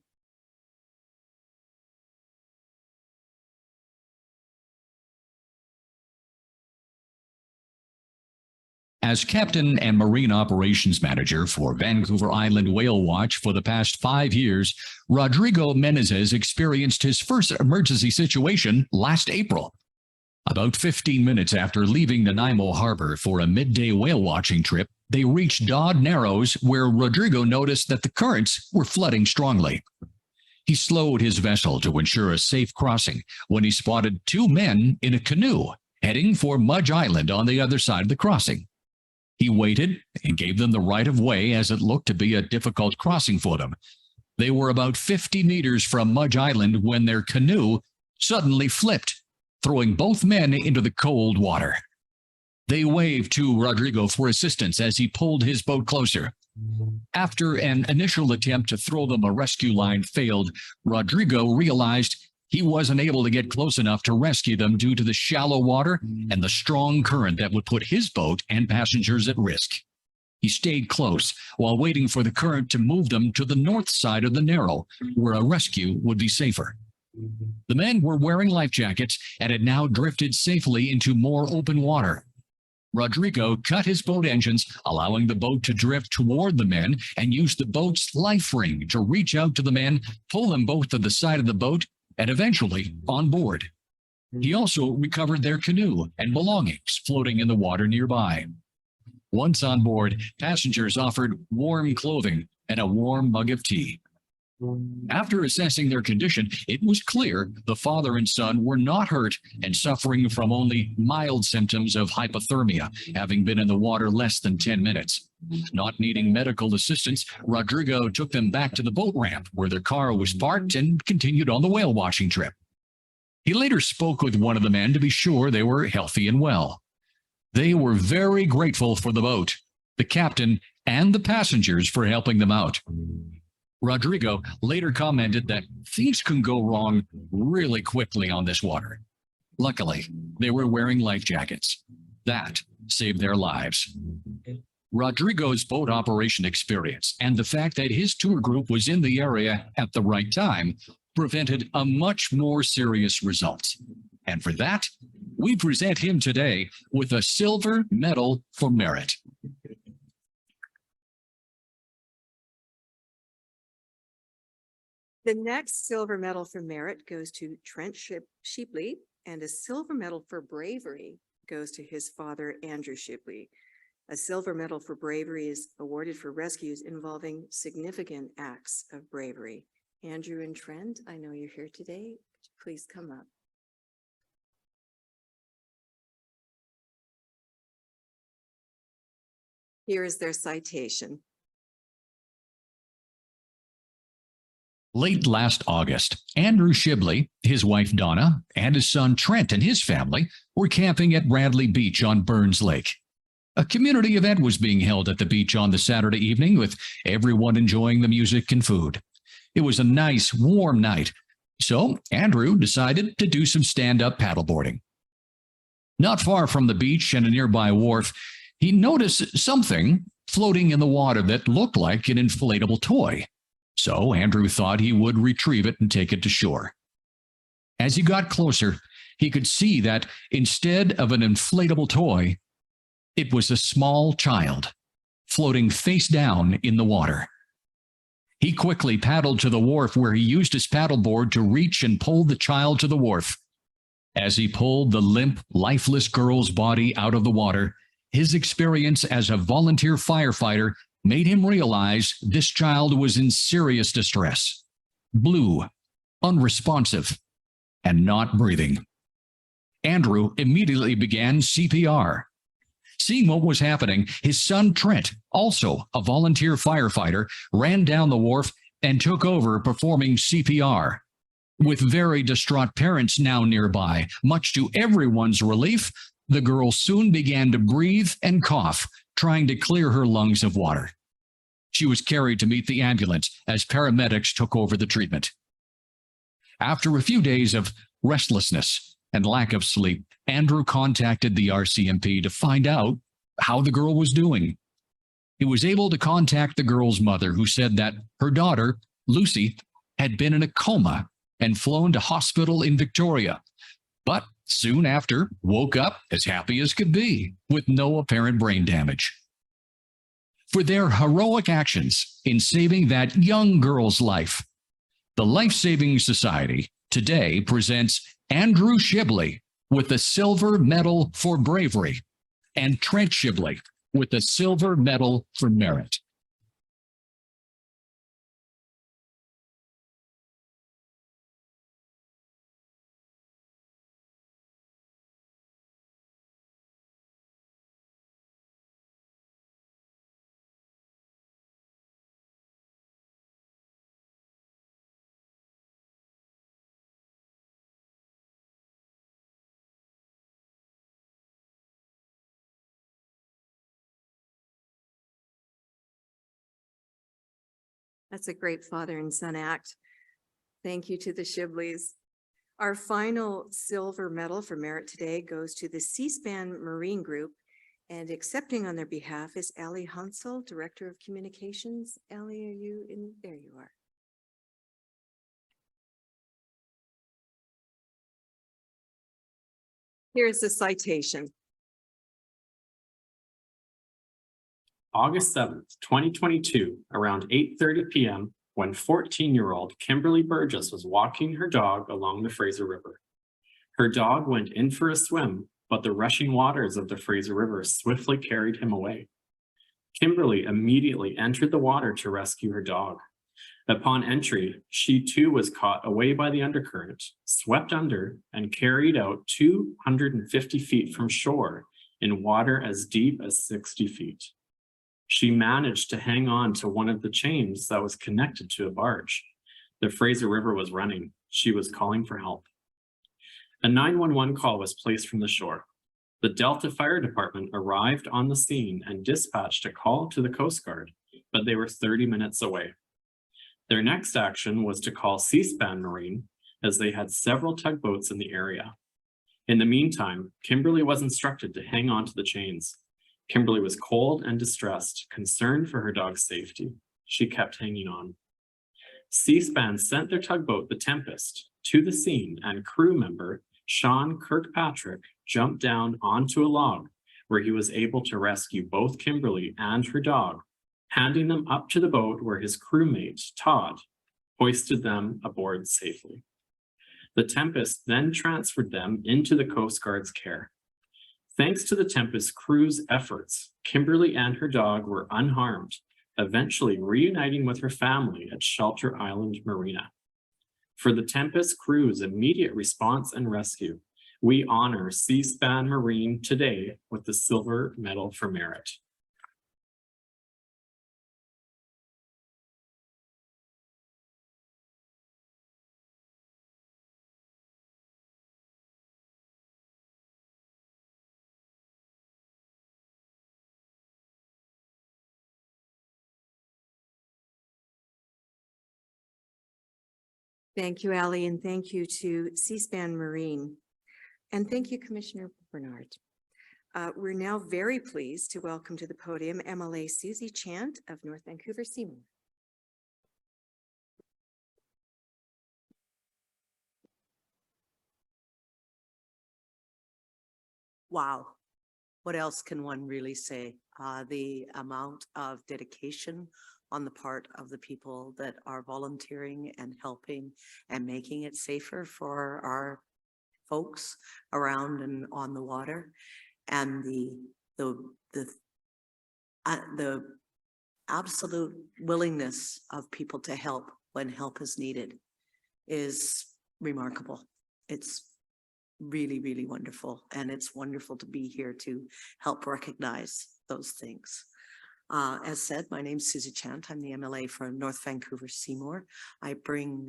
As Captain and Marine Operations Manager for Vancouver Island Whale Watch for the past 5 years, Rodrigo Menezes experienced his first emergency situation last April. About 15 minutes after leaving Nanaimo Harbor for a midday whale watching trip, they reached Dodd Narrows, where Rodrigo noticed that the currents were flooding strongly. He slowed his vessel to ensure a safe crossing when he spotted 2 men in a canoe heading for Mudge Island on the other side of the crossing. He waited and gave them the right of way as it looked to be a difficult crossing for them. They were about 50 meters from Mudge Island when their canoe suddenly flipped, throwing both men into the cold water. They waved to Rodrigo for assistance as he pulled his boat closer. After an initial attempt to throw them a rescue line failed, Rodrigo realized he wasn't able to get close enough to rescue them due to the shallow water and the strong current that would put his boat and passengers at risk. He stayed close while waiting for the current to move them to the north side of the Narrow, where a rescue would be safer. The men were wearing life jackets and had now drifted safely into more open water. Rodrigo cut his boat engines, allowing the boat to drift toward the men, and used the boat's life ring to reach out to the men, pull them both to the side of the boat, and eventually on board. He also recovered their canoe and belongings floating in the water nearby. Once on board, passengers offered warm clothing and a warm mug of tea. After assessing their condition, it was clear the father and son were not hurt and suffering from only mild symptoms of hypothermia, having been in the water less than 10 minutes. Not needing medical assistance, Rodrigo took them back to the boat ramp where their car was parked and continued on the whale watching trip. He later spoke with one of the men to be sure they were healthy and well. They were very grateful for the boat, the captain, and the passengers for helping them out. Rodrigo later commented that things can go wrong really quickly on this water. Luckily, they were wearing life jackets. That saved their lives. Rodrigo's boat operation experience and the fact that his tour group was in the area at the right time prevented a much more serious result. And for that, we present him today with a Silver Medal for Merit. The next silver medal for merit goes to Trent Shipley, and a silver medal for bravery goes to his father, Andrew Shipley. A silver medal for bravery is awarded for rescues involving significant acts of bravery. Andrew and Trent, I know you're here today. Please come up. Here is their citation. Late last August, Andrew Shipley, his wife Donna, and his son Trent and his family were camping at Bradley Beach on Burns Lake. A community event was being held at the beach on the Saturday evening with everyone enjoying the music and food. It was a nice, warm night, so Andrew decided to do some stand-up paddleboarding. Not far from the beach and a nearby wharf, he noticed something floating in the water that looked like an inflatable toy. So Andrew thought he would retrieve it and take it to shore. As he got closer, he could see that instead of an inflatable toy, it was a small child floating face down in the water. He quickly paddled to the wharf where he used his paddleboard to reach and pull the child to the wharf. As he pulled the limp, lifeless girl's body out of the water, his experience as a volunteer firefighter made him realize this child was in serious distress, blue, unresponsive, and not breathing. Andrew immediately began CPR. Seeing what was happening, his son Trent, also a volunteer firefighter, ran down the wharf and took over performing CPR. With very distraught parents now nearby, much to everyone's relief, the girl soon began to breathe and cough, trying to clear her lungs of water. She was carried to meet the ambulance as paramedics took over the treatment. After a few days of restlessness and lack of sleep, Andrew contacted the RCMP to find out how the girl was doing. He was able to contact the girl's mother, who said that her daughter, Lucy, had been in a coma and flown to hospital in Victoria, but soon after woke up as happy as could be with no apparent brain damage. For their heroic actions in saving that young girl's life, the Life Saving Society today presents Andrew Shibley with the Silver Medal for Bravery and Trent Shibley with the Silver Medal for Merit. That's a great father and son act. Thank you to the Shibleys. Our final silver medal for merit today goes to the C-SPAN Marine Group, and accepting on their behalf is Allie Hunsel, Director of Communications. Allie, are you in? There you are. Here's the citation. August 7th, 2022, around 8:30 p.m., when 14-year-old Kimberly Burgess was walking her dog along the Fraser River. Her dog went in for a swim, but the rushing waters of the Fraser River swiftly carried him away. Kimberly immediately entered the water to rescue her dog. Upon entry, she too was caught away by the undercurrent, swept under, and carried out 250 feet from shore in water as deep as 60 feet. She managed to hang on to one of the chains that was connected to a barge. The Fraser River was running. She was calling for help. A 911 call was placed from the shore. The Delta Fire Department arrived on the scene and dispatched a call to the Coast Guard, but they were 30 minutes away. Their next action was to call C-SPAN Marine, as they had several tugboats in the area. In the meantime, Kimberly was instructed to hang on to the chains. Kimberly was cold and distressed, concerned for her dog's safety. She kept hanging on. C-SPAN sent their tugboat, the Tempest, to the scene, and crew member Sean Kirkpatrick jumped down onto a log where he was able to rescue both Kimberly and her dog, handing them up to the boat where his crewmate, Todd, hoisted them aboard safely. The Tempest then transferred them into the Coast Guard's care. Thanks to the Tempest crew's efforts, Kimberly and her dog were unharmed, eventually reuniting with her family at Shelter Island Marina. For the Tempest crew's immediate response and rescue, we honor C-SPAN Marine today with the Silver Medal for Merit. Thank you, Ally, and thank you to C-SPAN Marine. And thank you, Commissioner Bernard. We're now very pleased to welcome to the podium MLA Susie Chant of North Vancouver Seymour. Wow. What else can one really say? The amount of dedication on the part of the people that are volunteering and helping and making it safer for our folks around and on the water, and the absolute willingness of people to help when help is needed is remarkable. It's really, really wonderful. And it's wonderful to be here to help recognize those things. As said, my name's Susie Chant. I'm the MLA for North Vancouver Seymour. I bring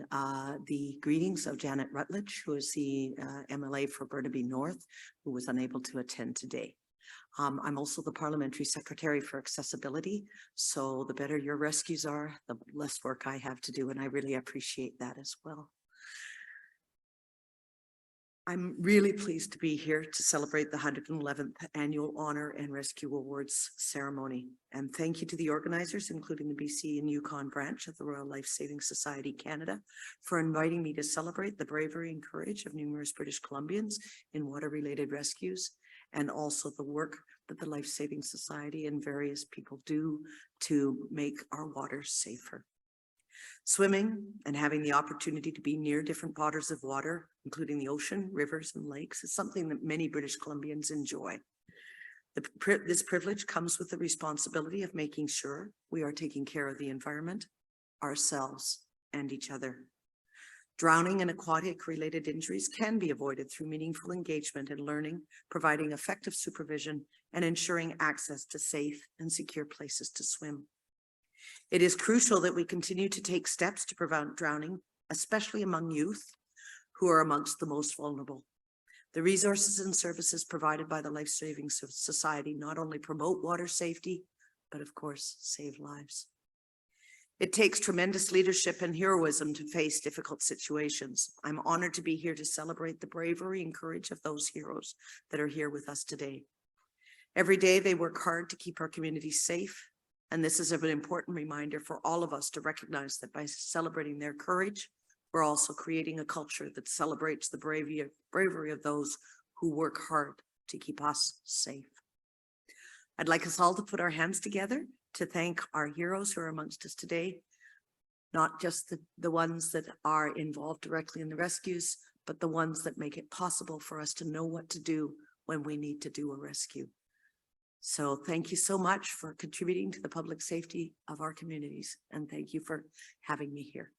the greetings of Janet Rutledge, who is the MLA for Burnaby North, who was unable to attend today. I'm also the Parliamentary Secretary for Accessibility. So the better your rescues are, the less work I have to do. And I really appreciate that as well. I'm really pleased to be here to celebrate the 111th Annual Honor and Rescue Awards ceremony. And thank you to the organizers, including the BC and Yukon branch of the Royal Life Saving Society Canada, for inviting me to celebrate the bravery and courage of numerous British Columbians in water-related rescues, and also the work that the Life Saving Society and various people do to make our waters safer. Swimming and having the opportunity to be near different bodies of water, including the ocean, rivers, and lakes, is something that many British Columbians enjoy. This privilege comes with the responsibility of making sure we are taking care of the environment, ourselves, and each other. Drowning and aquatic-related injuries can be avoided through meaningful engagement and learning, providing effective supervision, and ensuring access to safe and secure places to swim. It is crucial that we continue to take steps to prevent drowning, especially among youth who are amongst the most vulnerable. The resources and services provided by the Life Saving Society not only promote water safety, but of course, save lives. It takes tremendous leadership and heroism to face difficult situations. I'm honored to be here to celebrate the bravery and courage of those heroes that are here with us today. Every day they work hard to keep our communities safe. And this is an important reminder for all of us to recognize that by celebrating their courage, we're also creating a culture that celebrates the bravery of those who work hard to keep us safe. I'd like us all to put our hands together to thank our heroes who are amongst us today, not just the ones that are involved directly in the rescues, but the ones that make it possible for us to know what to do when we need to do a rescue. So thank you so much for contributing to the public safety of our communities, and thank you for having me here.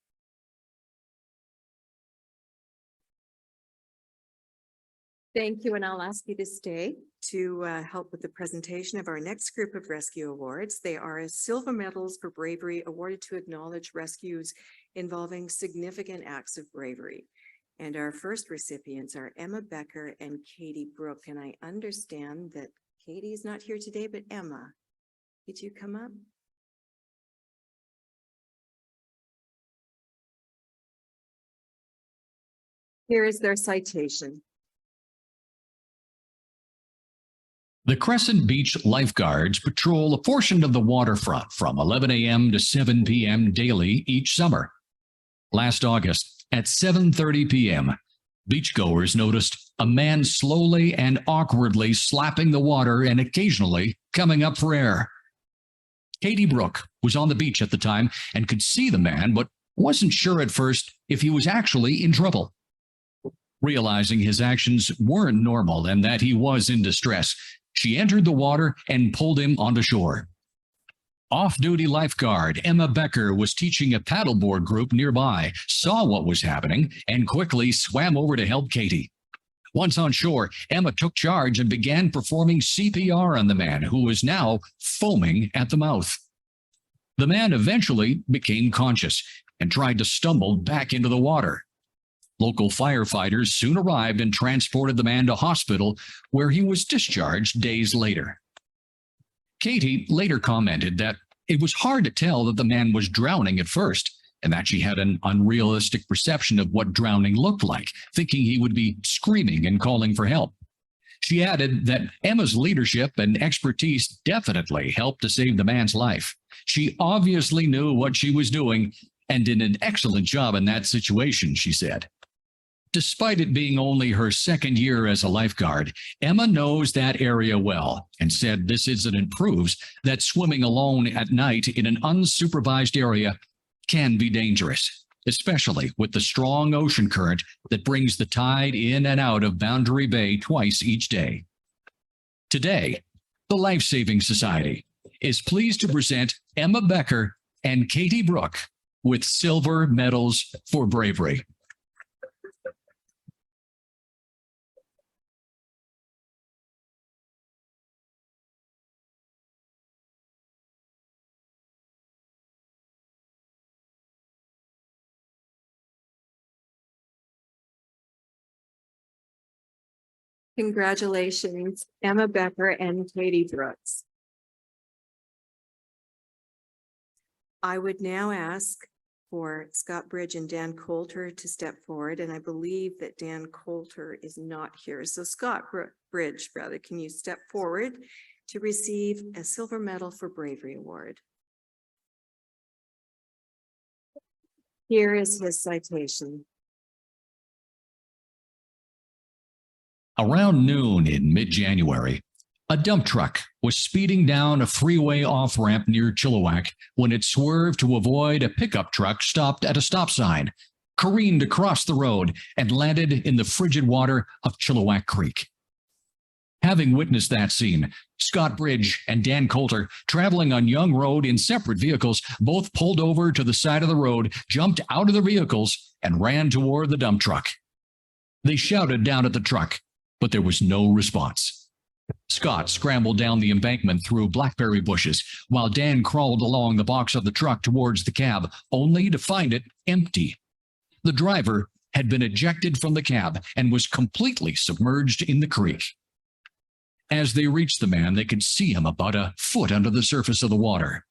Thank you, and I'll ask you to stay to help with the presentation of our next group of rescue awards. They are silver medals for bravery awarded to acknowledge rescues involving significant acts of bravery. And our first recipients are Emma Becker and Katie Brooke, and I understand that Katie is not here today, but Emma, did you come up? Here is their citation. The Crescent Beach lifeguards patrol a portion of the waterfront from 11 a.m. to 7 p.m. daily each summer. Last August at 7:30 p.m., beachgoers noticed a man slowly and awkwardly slapping the water and occasionally coming up for air. Katie Brooke was on the beach at the time and could see the man, but wasn't sure at first if he was actually in trouble. Realizing his actions weren't normal and that he was in distress, she entered the water and pulled him onto shore. Off-duty lifeguard Emma Becker was teaching a paddleboard group nearby, saw what was happening, and quickly swam over to help Katie. Once on shore, Emma took charge and began performing CPR on the man, who was now foaming at the mouth. The man eventually became conscious and tried to stumble back into the water. Local firefighters soon arrived and transported the man to hospital, where he was discharged days later. Katie later commented that it was hard to tell that the man was drowning at first, and that she had an unrealistic perception of what drowning looked like, thinking he would be screaming and calling for help. She added that Emma's leadership and expertise definitely helped to save the man's life. She obviously knew what she was doing and did an excellent job in that situation, she said. Despite it being only her second year as a lifeguard, Emma knows that area well and said this incident proves that swimming alone at night in an unsupervised area can be dangerous, especially with the strong ocean current that brings the tide in and out of Boundary Bay twice each day. Today, the Life Saving Society is pleased to present Emma Becker and Katie Brooke with silver medals for bravery. Congratulations, Emma Becker and Katie Brooks. I would now ask for Scott Bridge and Dan Coulter to step forward, and I believe that Dan Coulter is not here. So Scott Bridge, rather, can you step forward to receive a Silver Medal for Bravery Award? Here is his citation. Around noon in mid-January, a dump truck was speeding down a freeway off-ramp near Chilliwack when it swerved to avoid a pickup truck stopped at a stop sign, careened across the road, and landed in the frigid water of Chilliwack Creek. Having witnessed that scene, Scott Bridge and Dan Coulter, traveling on Young Road in separate vehicles, both pulled over to the side of the road, jumped out of their vehicles, and ran toward the dump truck. They shouted down at the truck, but there was no response. Scott scrambled down the embankment through blackberry bushes, while Dan crawled along the box of the truck towards the cab, only to find it empty. The driver had been ejected from the cab and was completely submerged in the creek. As they reached the man, they could see him about a foot under the surface of the water.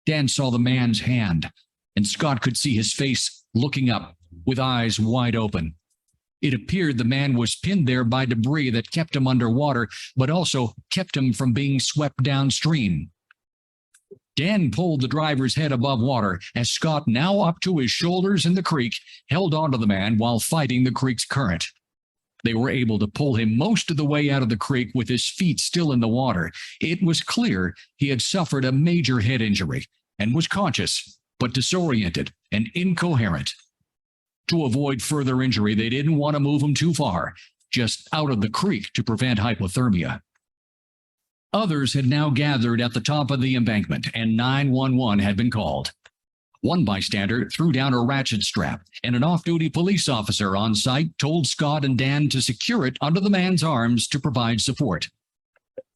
Dan saw the man's hand, and Scott could see his face looking up with eyes wide open. It appeared the man was pinned there by debris that kept him underwater, but also kept him from being swept downstream. Dan pulled the driver's head above water as Scott, now up to his shoulders in the creek, held onto the man while fighting the creek's current. They were able to pull him most of the way out of the creek with his feet still in the water. It was clear he had suffered a major head injury and was conscious, but disoriented and incoherent. To avoid further injury, they didn't want to move him too far, just out of the creek to prevent hypothermia. Others had now gathered at the top of the embankment, and 911 had been called. One bystander threw down a ratchet strap, and an off-duty police officer on site told Scott and Dan to secure it under the man's arms to provide support.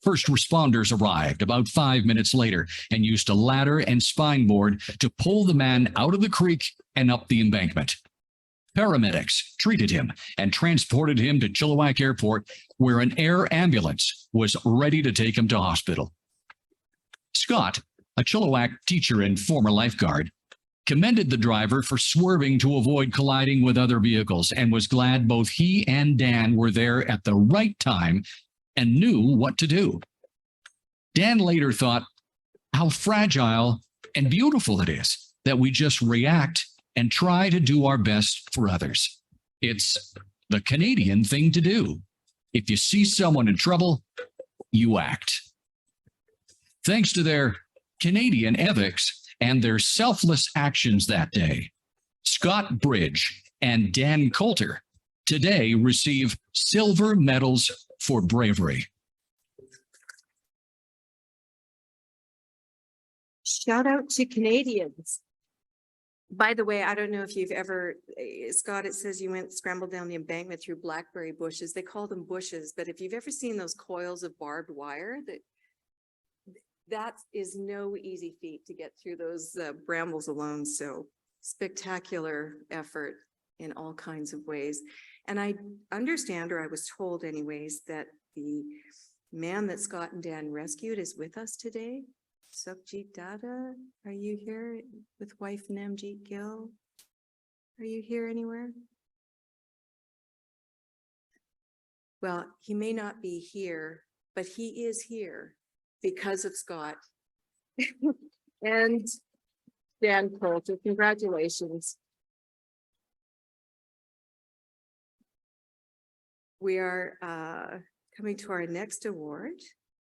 First responders arrived about 5 minutes later and used a ladder and spine board to pull the man out of the creek and up the embankment. Paramedics treated him and transported him to Chilliwack Airport, where an air ambulance was ready to take him to hospital. Scott, a Chilliwack teacher and former lifeguard, commended the driver for swerving to avoid colliding with other vehicles and was glad both he and Dan were there at the right time and knew what to do. Dan later thought how fragile and beautiful it is that we just react and try to do our best for others. It's the Canadian thing to do. If you see someone in trouble, you act. Thanks to their Canadian ethics and their selfless actions that day, Scott Bridge and Dan Coulter today receive silver medals for bravery. Shout out to Canadians. By the way, I don't know if you've ever, Scott, it says you went scrambled down the embankment through blackberry bushes. They call them bushes, but if you've ever seen those coils of barbed wire, that is no easy feat to get through those brambles alone. So spectacular effort in all kinds of ways. And I understand, or I was told anyways, that the man that Scott and Dan rescued is with us today. Sukhjit Dada, are you here with wife Namjeet Gill? Are you here anywhere? Well, he may not be here, but he is here because of Scott. And Dan Coulter, congratulations. We are coming to our next award,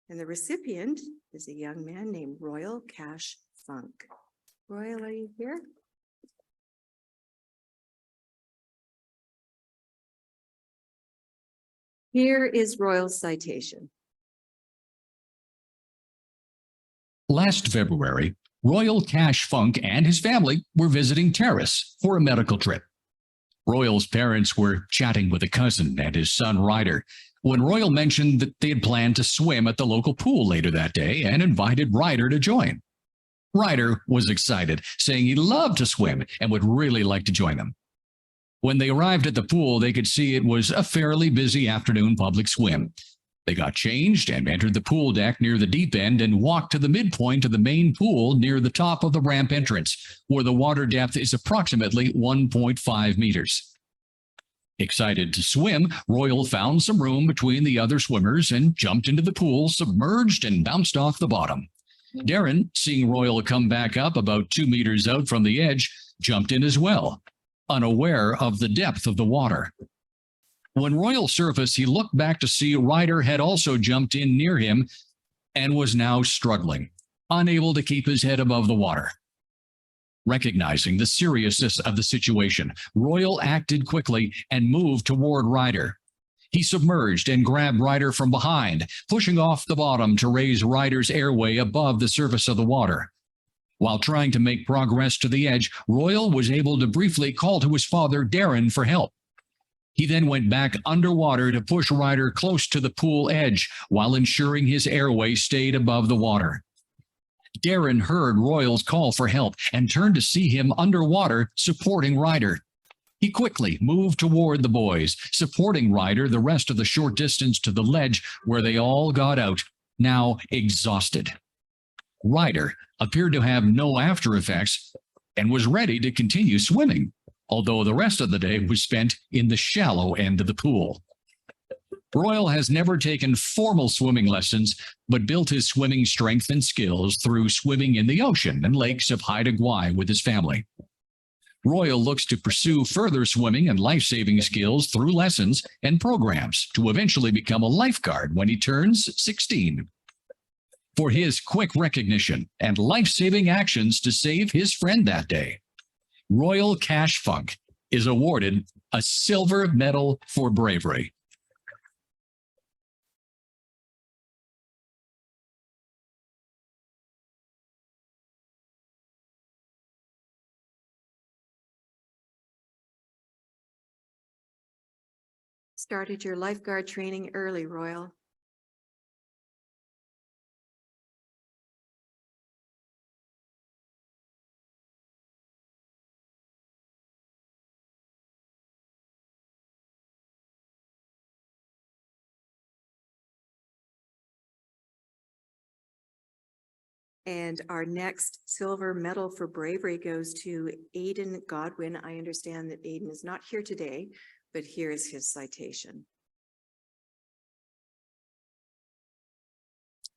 and the recipient is a young man named Royal Cash Funk. Royal, are you here? Here is Royal's citation. Last February, Royal Cash Funk and his family were visiting Terrace for a medical trip. Royal's parents were chatting with a cousin and his son Ryder when Royal mentioned that they had planned to swim at the local pool later that day and invited Ryder to join. Ryder was excited, saying he loved to swim and would really like to join them. When they arrived at the pool, they could see it was a fairly busy afternoon public swim. They got changed and entered the pool deck near the deep end and walked to the midpoint of the main pool near the top of the ramp entrance, where the water depth is approximately 1.5 meters. Excited to swim, Royal found some room between the other swimmers and jumped into the pool, submerged and bounced off the bottom. Darren, seeing Royal come back up about 2 meters out from the edge, jumped in as well, unaware of the depth of the water. When Royal surfaced, he looked back to see Ryder had also jumped in near him and was now struggling, unable to keep his head above the water. Recognizing the seriousness of the situation, Royal acted quickly and moved toward Ryder. He submerged and grabbed Ryder from behind, pushing off the bottom to raise Ryder's airway above the surface of the water. While trying to make progress to the edge, Royal was able to briefly call to his father, Darren, for help. He then went back underwater to push Ryder close to the pool edge while ensuring his airway stayed above the water. Darren heard Royal's call for help and turned to see him underwater supporting Ryder. He quickly moved toward the boys, supporting Ryder the rest of the short distance to the ledge where they all got out, now exhausted. Ryder appeared to have no after effects and was ready to continue swimming, although the rest of the day was spent in the shallow end of the pool. Royal has never taken formal swimming lessons, but built his swimming strength and skills through swimming in the ocean and lakes of Haida Gwaii with his family. Royal looks to pursue further swimming and life-saving skills through lessons and programs to eventually become a lifeguard when he turns 16. For his quick recognition and life-saving actions to save his friend that day, Royal Cash Funk is awarded a silver medal for bravery. Started your lifeguard training early, Royal. And our next silver medal for bravery goes to Aidan Godwin. I understand that Aidan is not here today, but here is his citation.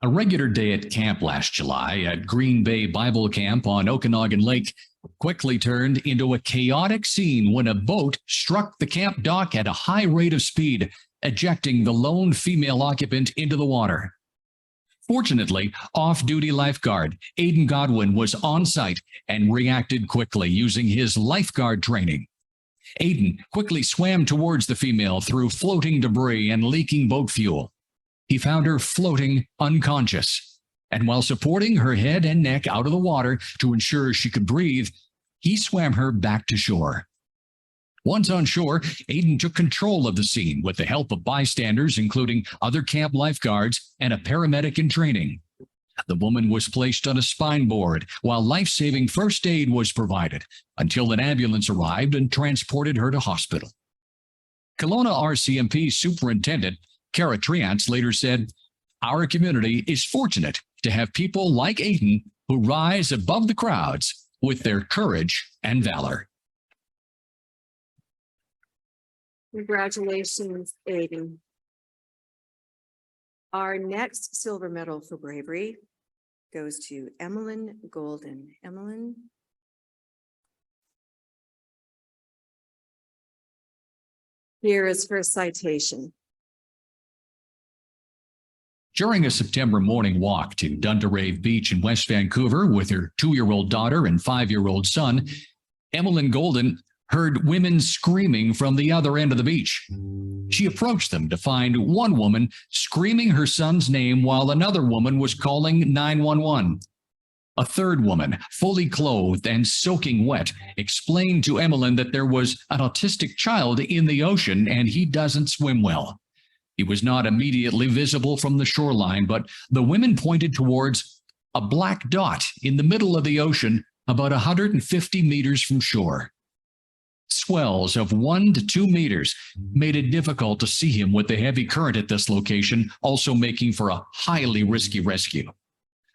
A regular day at camp last July at Green Bay Bible Camp on Okanagan Lake quickly turned into a chaotic scene when a boat struck the camp dock at a high rate of speed, ejecting the lone female occupant into the water. Fortunately, off-duty lifeguard Aidan Godwin was on site and reacted quickly using his lifeguard training. Aidan quickly swam towards the female through floating debris and leaking boat fuel. He found her floating unconscious, and while supporting her head and neck out of the water to ensure she could breathe, he swam her back to shore. Once on shore, Aidan took control of the scene with the help of bystanders, including other camp lifeguards and a paramedic in training. The woman was placed on a spine board while life-saving first aid was provided until an ambulance arrived and transported her to hospital. Kelowna RCMP Superintendent Kara Triantz later said, "Our community is fortunate to have people like Aiden who rise above the crowds with their courage and valor. Congratulations, Aiden. Our next silver medal for bravery goes to Emmeline Golden. Emmeline. Here is her citation. During a September morning walk to Dunderave Beach in West Vancouver with her 2-year-old daughter and 5-year-old son, Emmeline Golden heard women screaming from the other end of the beach. She approached them to find one woman screaming her son's name while another woman was calling 911. A third woman, fully clothed and soaking wet, explained to Emmeline that there was an autistic child in the ocean and he doesn't swim well. He was not immediately visible from the shoreline, but the women pointed towards a black dot in the middle of the ocean about 150 meters from shore. Swells of 1 to 2 meters made it difficult to see him with the heavy current at this location, also making for a highly risky rescue.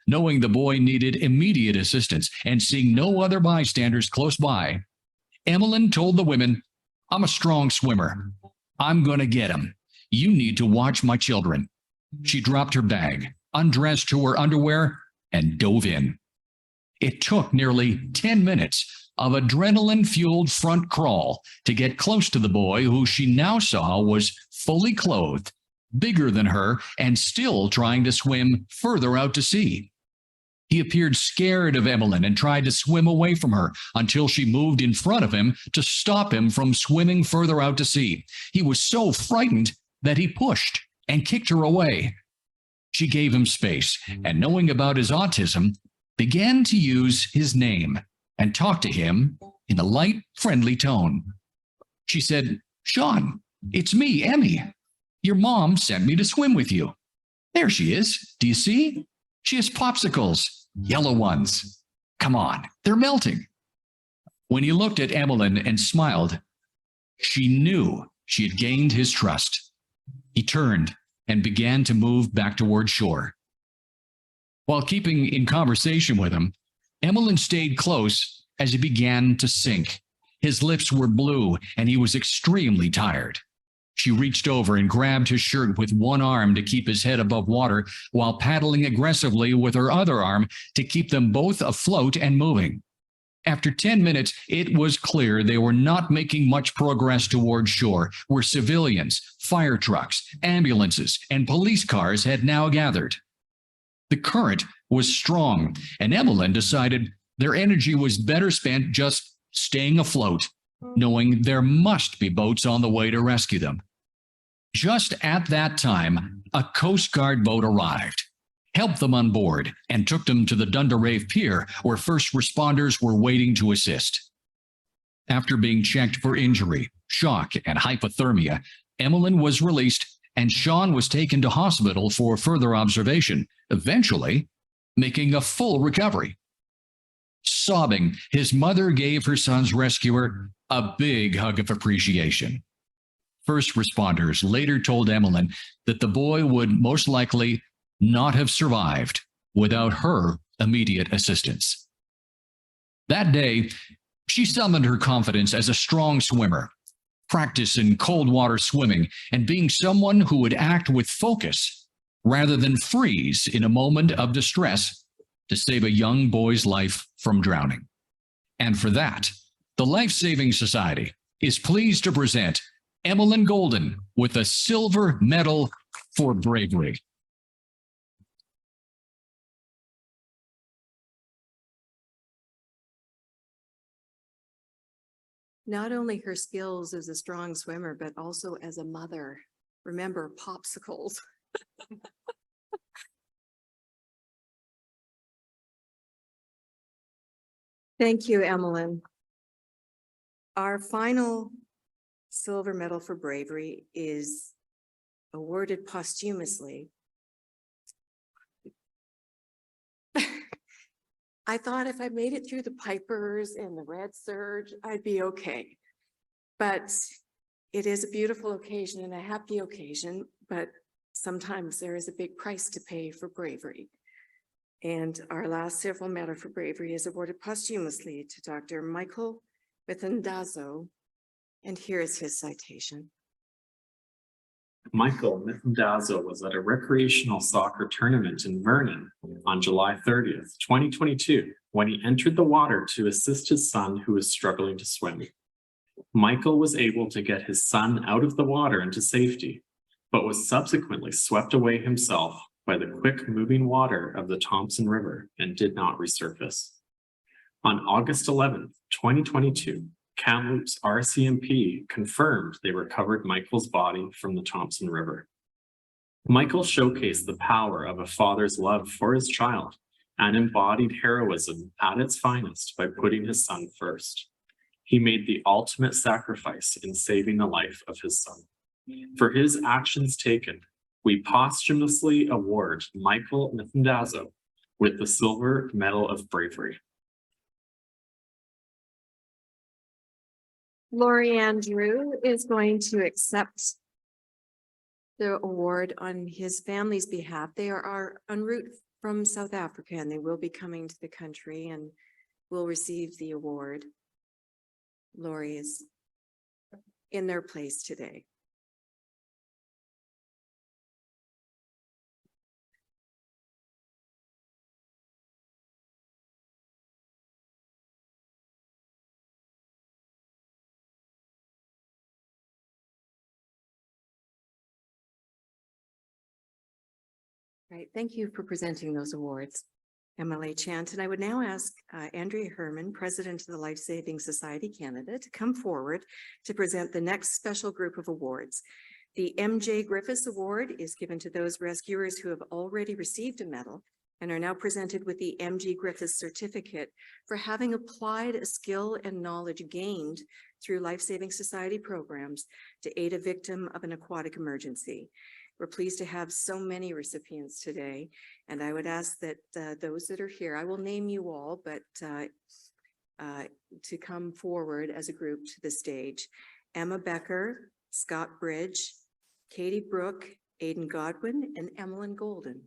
Knowing the boy needed immediate assistance and seeing no other bystanders close by, Emmeline told the women, "I'm a strong swimmer. I'm going to get him. You need to watch my children." She dropped her bag, undressed to her underwear, and dove in. It took nearly 10 minutes of adrenaline-fueled front crawl to get close to the boy who she now saw was fully clothed, bigger than her, and still trying to swim further out to sea. He appeared scared of Emmeline and tried to swim away from her until she moved in front of him to stop him from swimming further out to sea. He was so frightened that he pushed and kicked her away. She gave him space, and knowing about his autism, began to use his name and talk to him in a light, friendly tone. She said, "Sean, it's me, Emmy. Your mom sent me to swim with you. There she is. Do you see? She has popsicles, yellow ones. Come on, they're melting." When he looked at Emmeline and smiled, she knew she had gained his trust. He turned and began to move back toward shore. While keeping in conversation with him, Emmeline stayed close as he began to sink. His lips were blue and he was extremely tired. She reached over and grabbed his shirt with one arm to keep his head above water while paddling aggressively with her other arm to keep them both afloat and moving. After 10 minutes, it was clear they were not making much progress toward shore, where civilians, fire trucks, ambulances, and police cars had now gathered. The current was strong, and Emmeline decided their energy was better spent just staying afloat, knowing there must be boats on the way to rescue them. Just at that time, a Coast Guard boat arrived, helped them on board, and took them to the Dunderave Pier, where first responders were waiting to assist. After being checked for injury, shock, and hypothermia, Emmeline was released, and Sean was taken to hospital for further observation, eventually making a full recovery. Sobbing, his mother gave her son's rescuer a big hug of appreciation. First responders later told Emmeline that the boy would most likely not have survived without her immediate assistance. That day, she summoned her confidence as a strong swimmer, practice in cold water swimming, and being someone who would act with focus rather than freeze in a moment of distress to save a young boy's life from drowning. And for that, the Life Saving Society is pleased to present Emmeline Golden with a silver medal for bravery. Not only her skills as a strong swimmer, but also as a mother. Remember, popsicles. Thank you, Emmeline. Our final silver medal for bravery is awarded posthumously. I thought if I made it through the Pipers and the Red Surge, I'd be okay. But it is a beautiful occasion and a happy occasion, but sometimes there is a big price to pay for bravery. And our last civil medal for bravery is awarded posthumously to Dr. Michael Mithandazo. And here is his citation. Michael Mithandazo was at a recreational soccer tournament in Vernon on July 30th, 2022, when he entered the water to assist his son who was struggling to swim. Michael was able to get his son out of the water into safety, but was subsequently swept away himself by the quick-moving water of the Thompson River and did not resurface. On August 11th, 2022, Kamloops RCMP confirmed they recovered Michael's body from the Thompson River. Michael showcased the power of a father's love for his child and embodied heroism at its finest by putting his son first. He made the ultimate sacrifice in saving the life of his son. For his actions taken, we posthumously award Michael Mithandazo with the Silver Medal of Bravery. Lori Andrew is going to accept the award on his family's behalf. They are en route from South Africa and they will be coming to the country and will receive the award. Lori is in their place today. Right, thank you for presenting those awards, MLA Chant. And I would now ask Andrea Herman, President of the Life Saving Society Canada, to come forward to present the next special group of awards. The MJ Griffiths Award is given to those rescuers who have already received a medal and are now presented with the MG Griffiths Certificate for having applied a skill and knowledge gained through Life Saving Society programs to aid a victim of an aquatic emergency. We're pleased to have so many recipients today, and I would ask that those that are here, I will name you all, but to come forward as a group to the stage. Emma Becker, Scott Bridge, Katie Brooke, Aidan Godwin, and Emmeline Golden.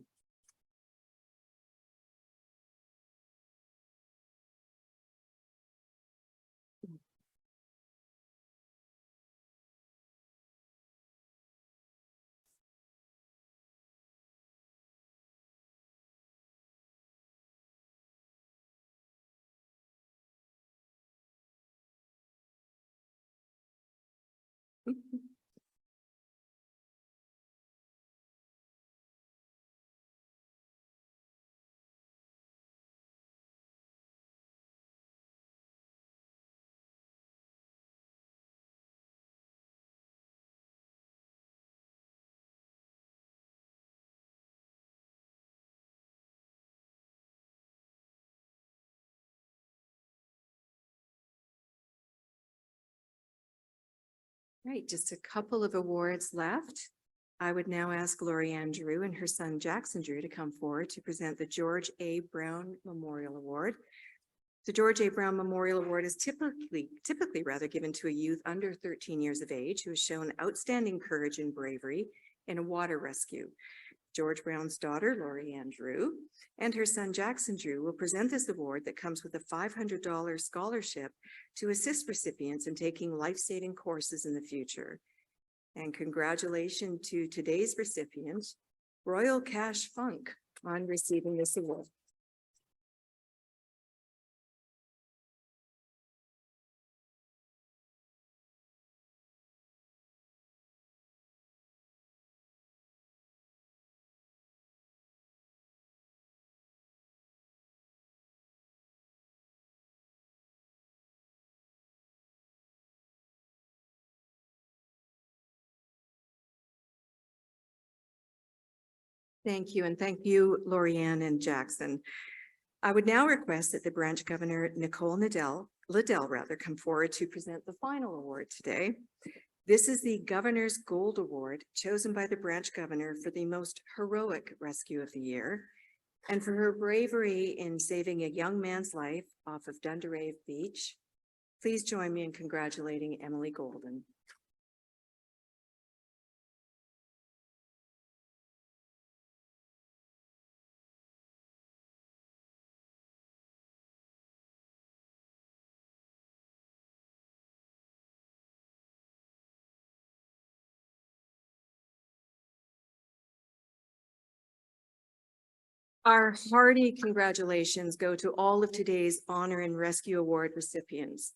Right, just a couple of awards left. I would now ask Lori Andrew and her son Jackson Drew to come forward to present the George A. Brown Memorial Award. The George A. Brown Memorial Award is typically given to a youth under 13 years of age who has shown outstanding courage and bravery in a water rescue. George Brown's daughter, Lori Andrew, and her son Jackson Drew will present this award that comes with a $500 scholarship to assist recipients in taking life-saving courses in the future. And congratulations to today's recipient, Royal Cash Funk, on receiving this award. Thank you, and thank you, Lorianne and Jackson. I would now request that the branch governor, Nicole Liddell, come forward to present the final award today. This is the Governor's Gold Award, chosen by the branch governor for the most heroic rescue of the year and for her bravery in saving a young man's life off of Dunderave Beach. Please join me in congratulating Emily Golden. Our hearty congratulations go to all of today's Honor and Rescue Award recipients.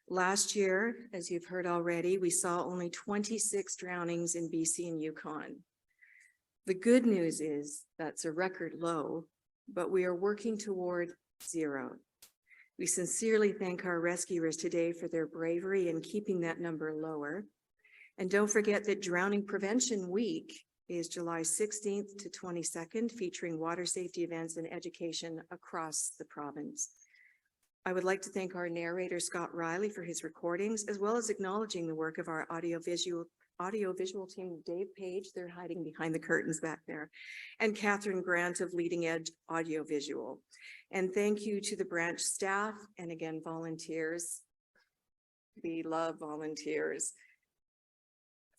Last year, as you've heard already, we saw only 26 drownings in BC and Yukon. The good news is that's a record low, but we are working toward zero. We sincerely thank our rescuers today for their bravery in keeping that number lower. And don't forget that Drowning Prevention Week is July 16th to 22nd, featuring water safety events and education across the province. I would like to thank our narrator, Scott Riley, for his recordings, as well as acknowledging the work of our audiovisual team, Dave Page, they're hiding behind the curtains back there, and Catherine Grant of Leading Edge Audiovisual. And thank you to the branch staff and again, volunteers. We love volunteers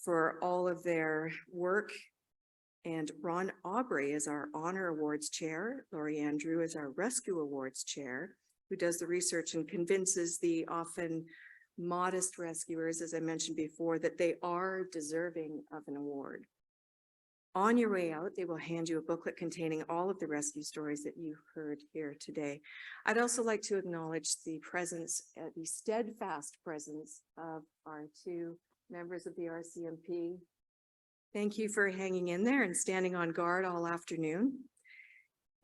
for all of their work. And Ron Aubrey is our Honor Awards Chair. Lori Andrew is our Rescue Awards Chair, who does the research and convinces the often modest rescuers, as I mentioned before, that they are deserving of an award. On your way out, they will hand you a booklet containing all of the rescue stories that you heard here today. I'd also like to acknowledge the presence, the steadfast presence of our two members of the RCMP. Thank you for hanging in there and standing on guard all afternoon.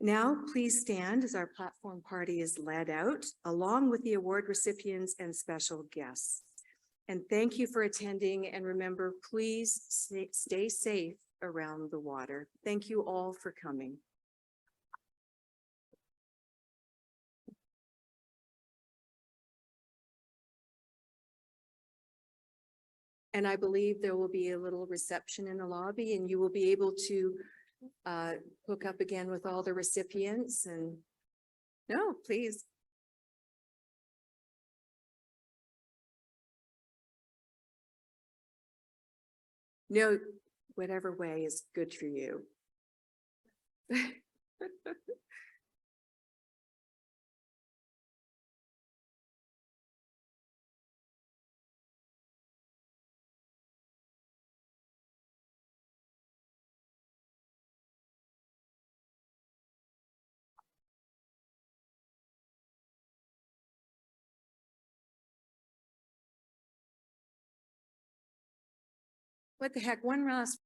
Now, please stand as our platform party is led out, along with the award recipients and special guests. And thank you for attending, and remember, please stay safe around the water. Thank you all for coming. And I believe there will be a little reception in the lobby, and you will be able to hook up again with all the recipients. And no, please. No, whatever way is good for you. What the heck? One last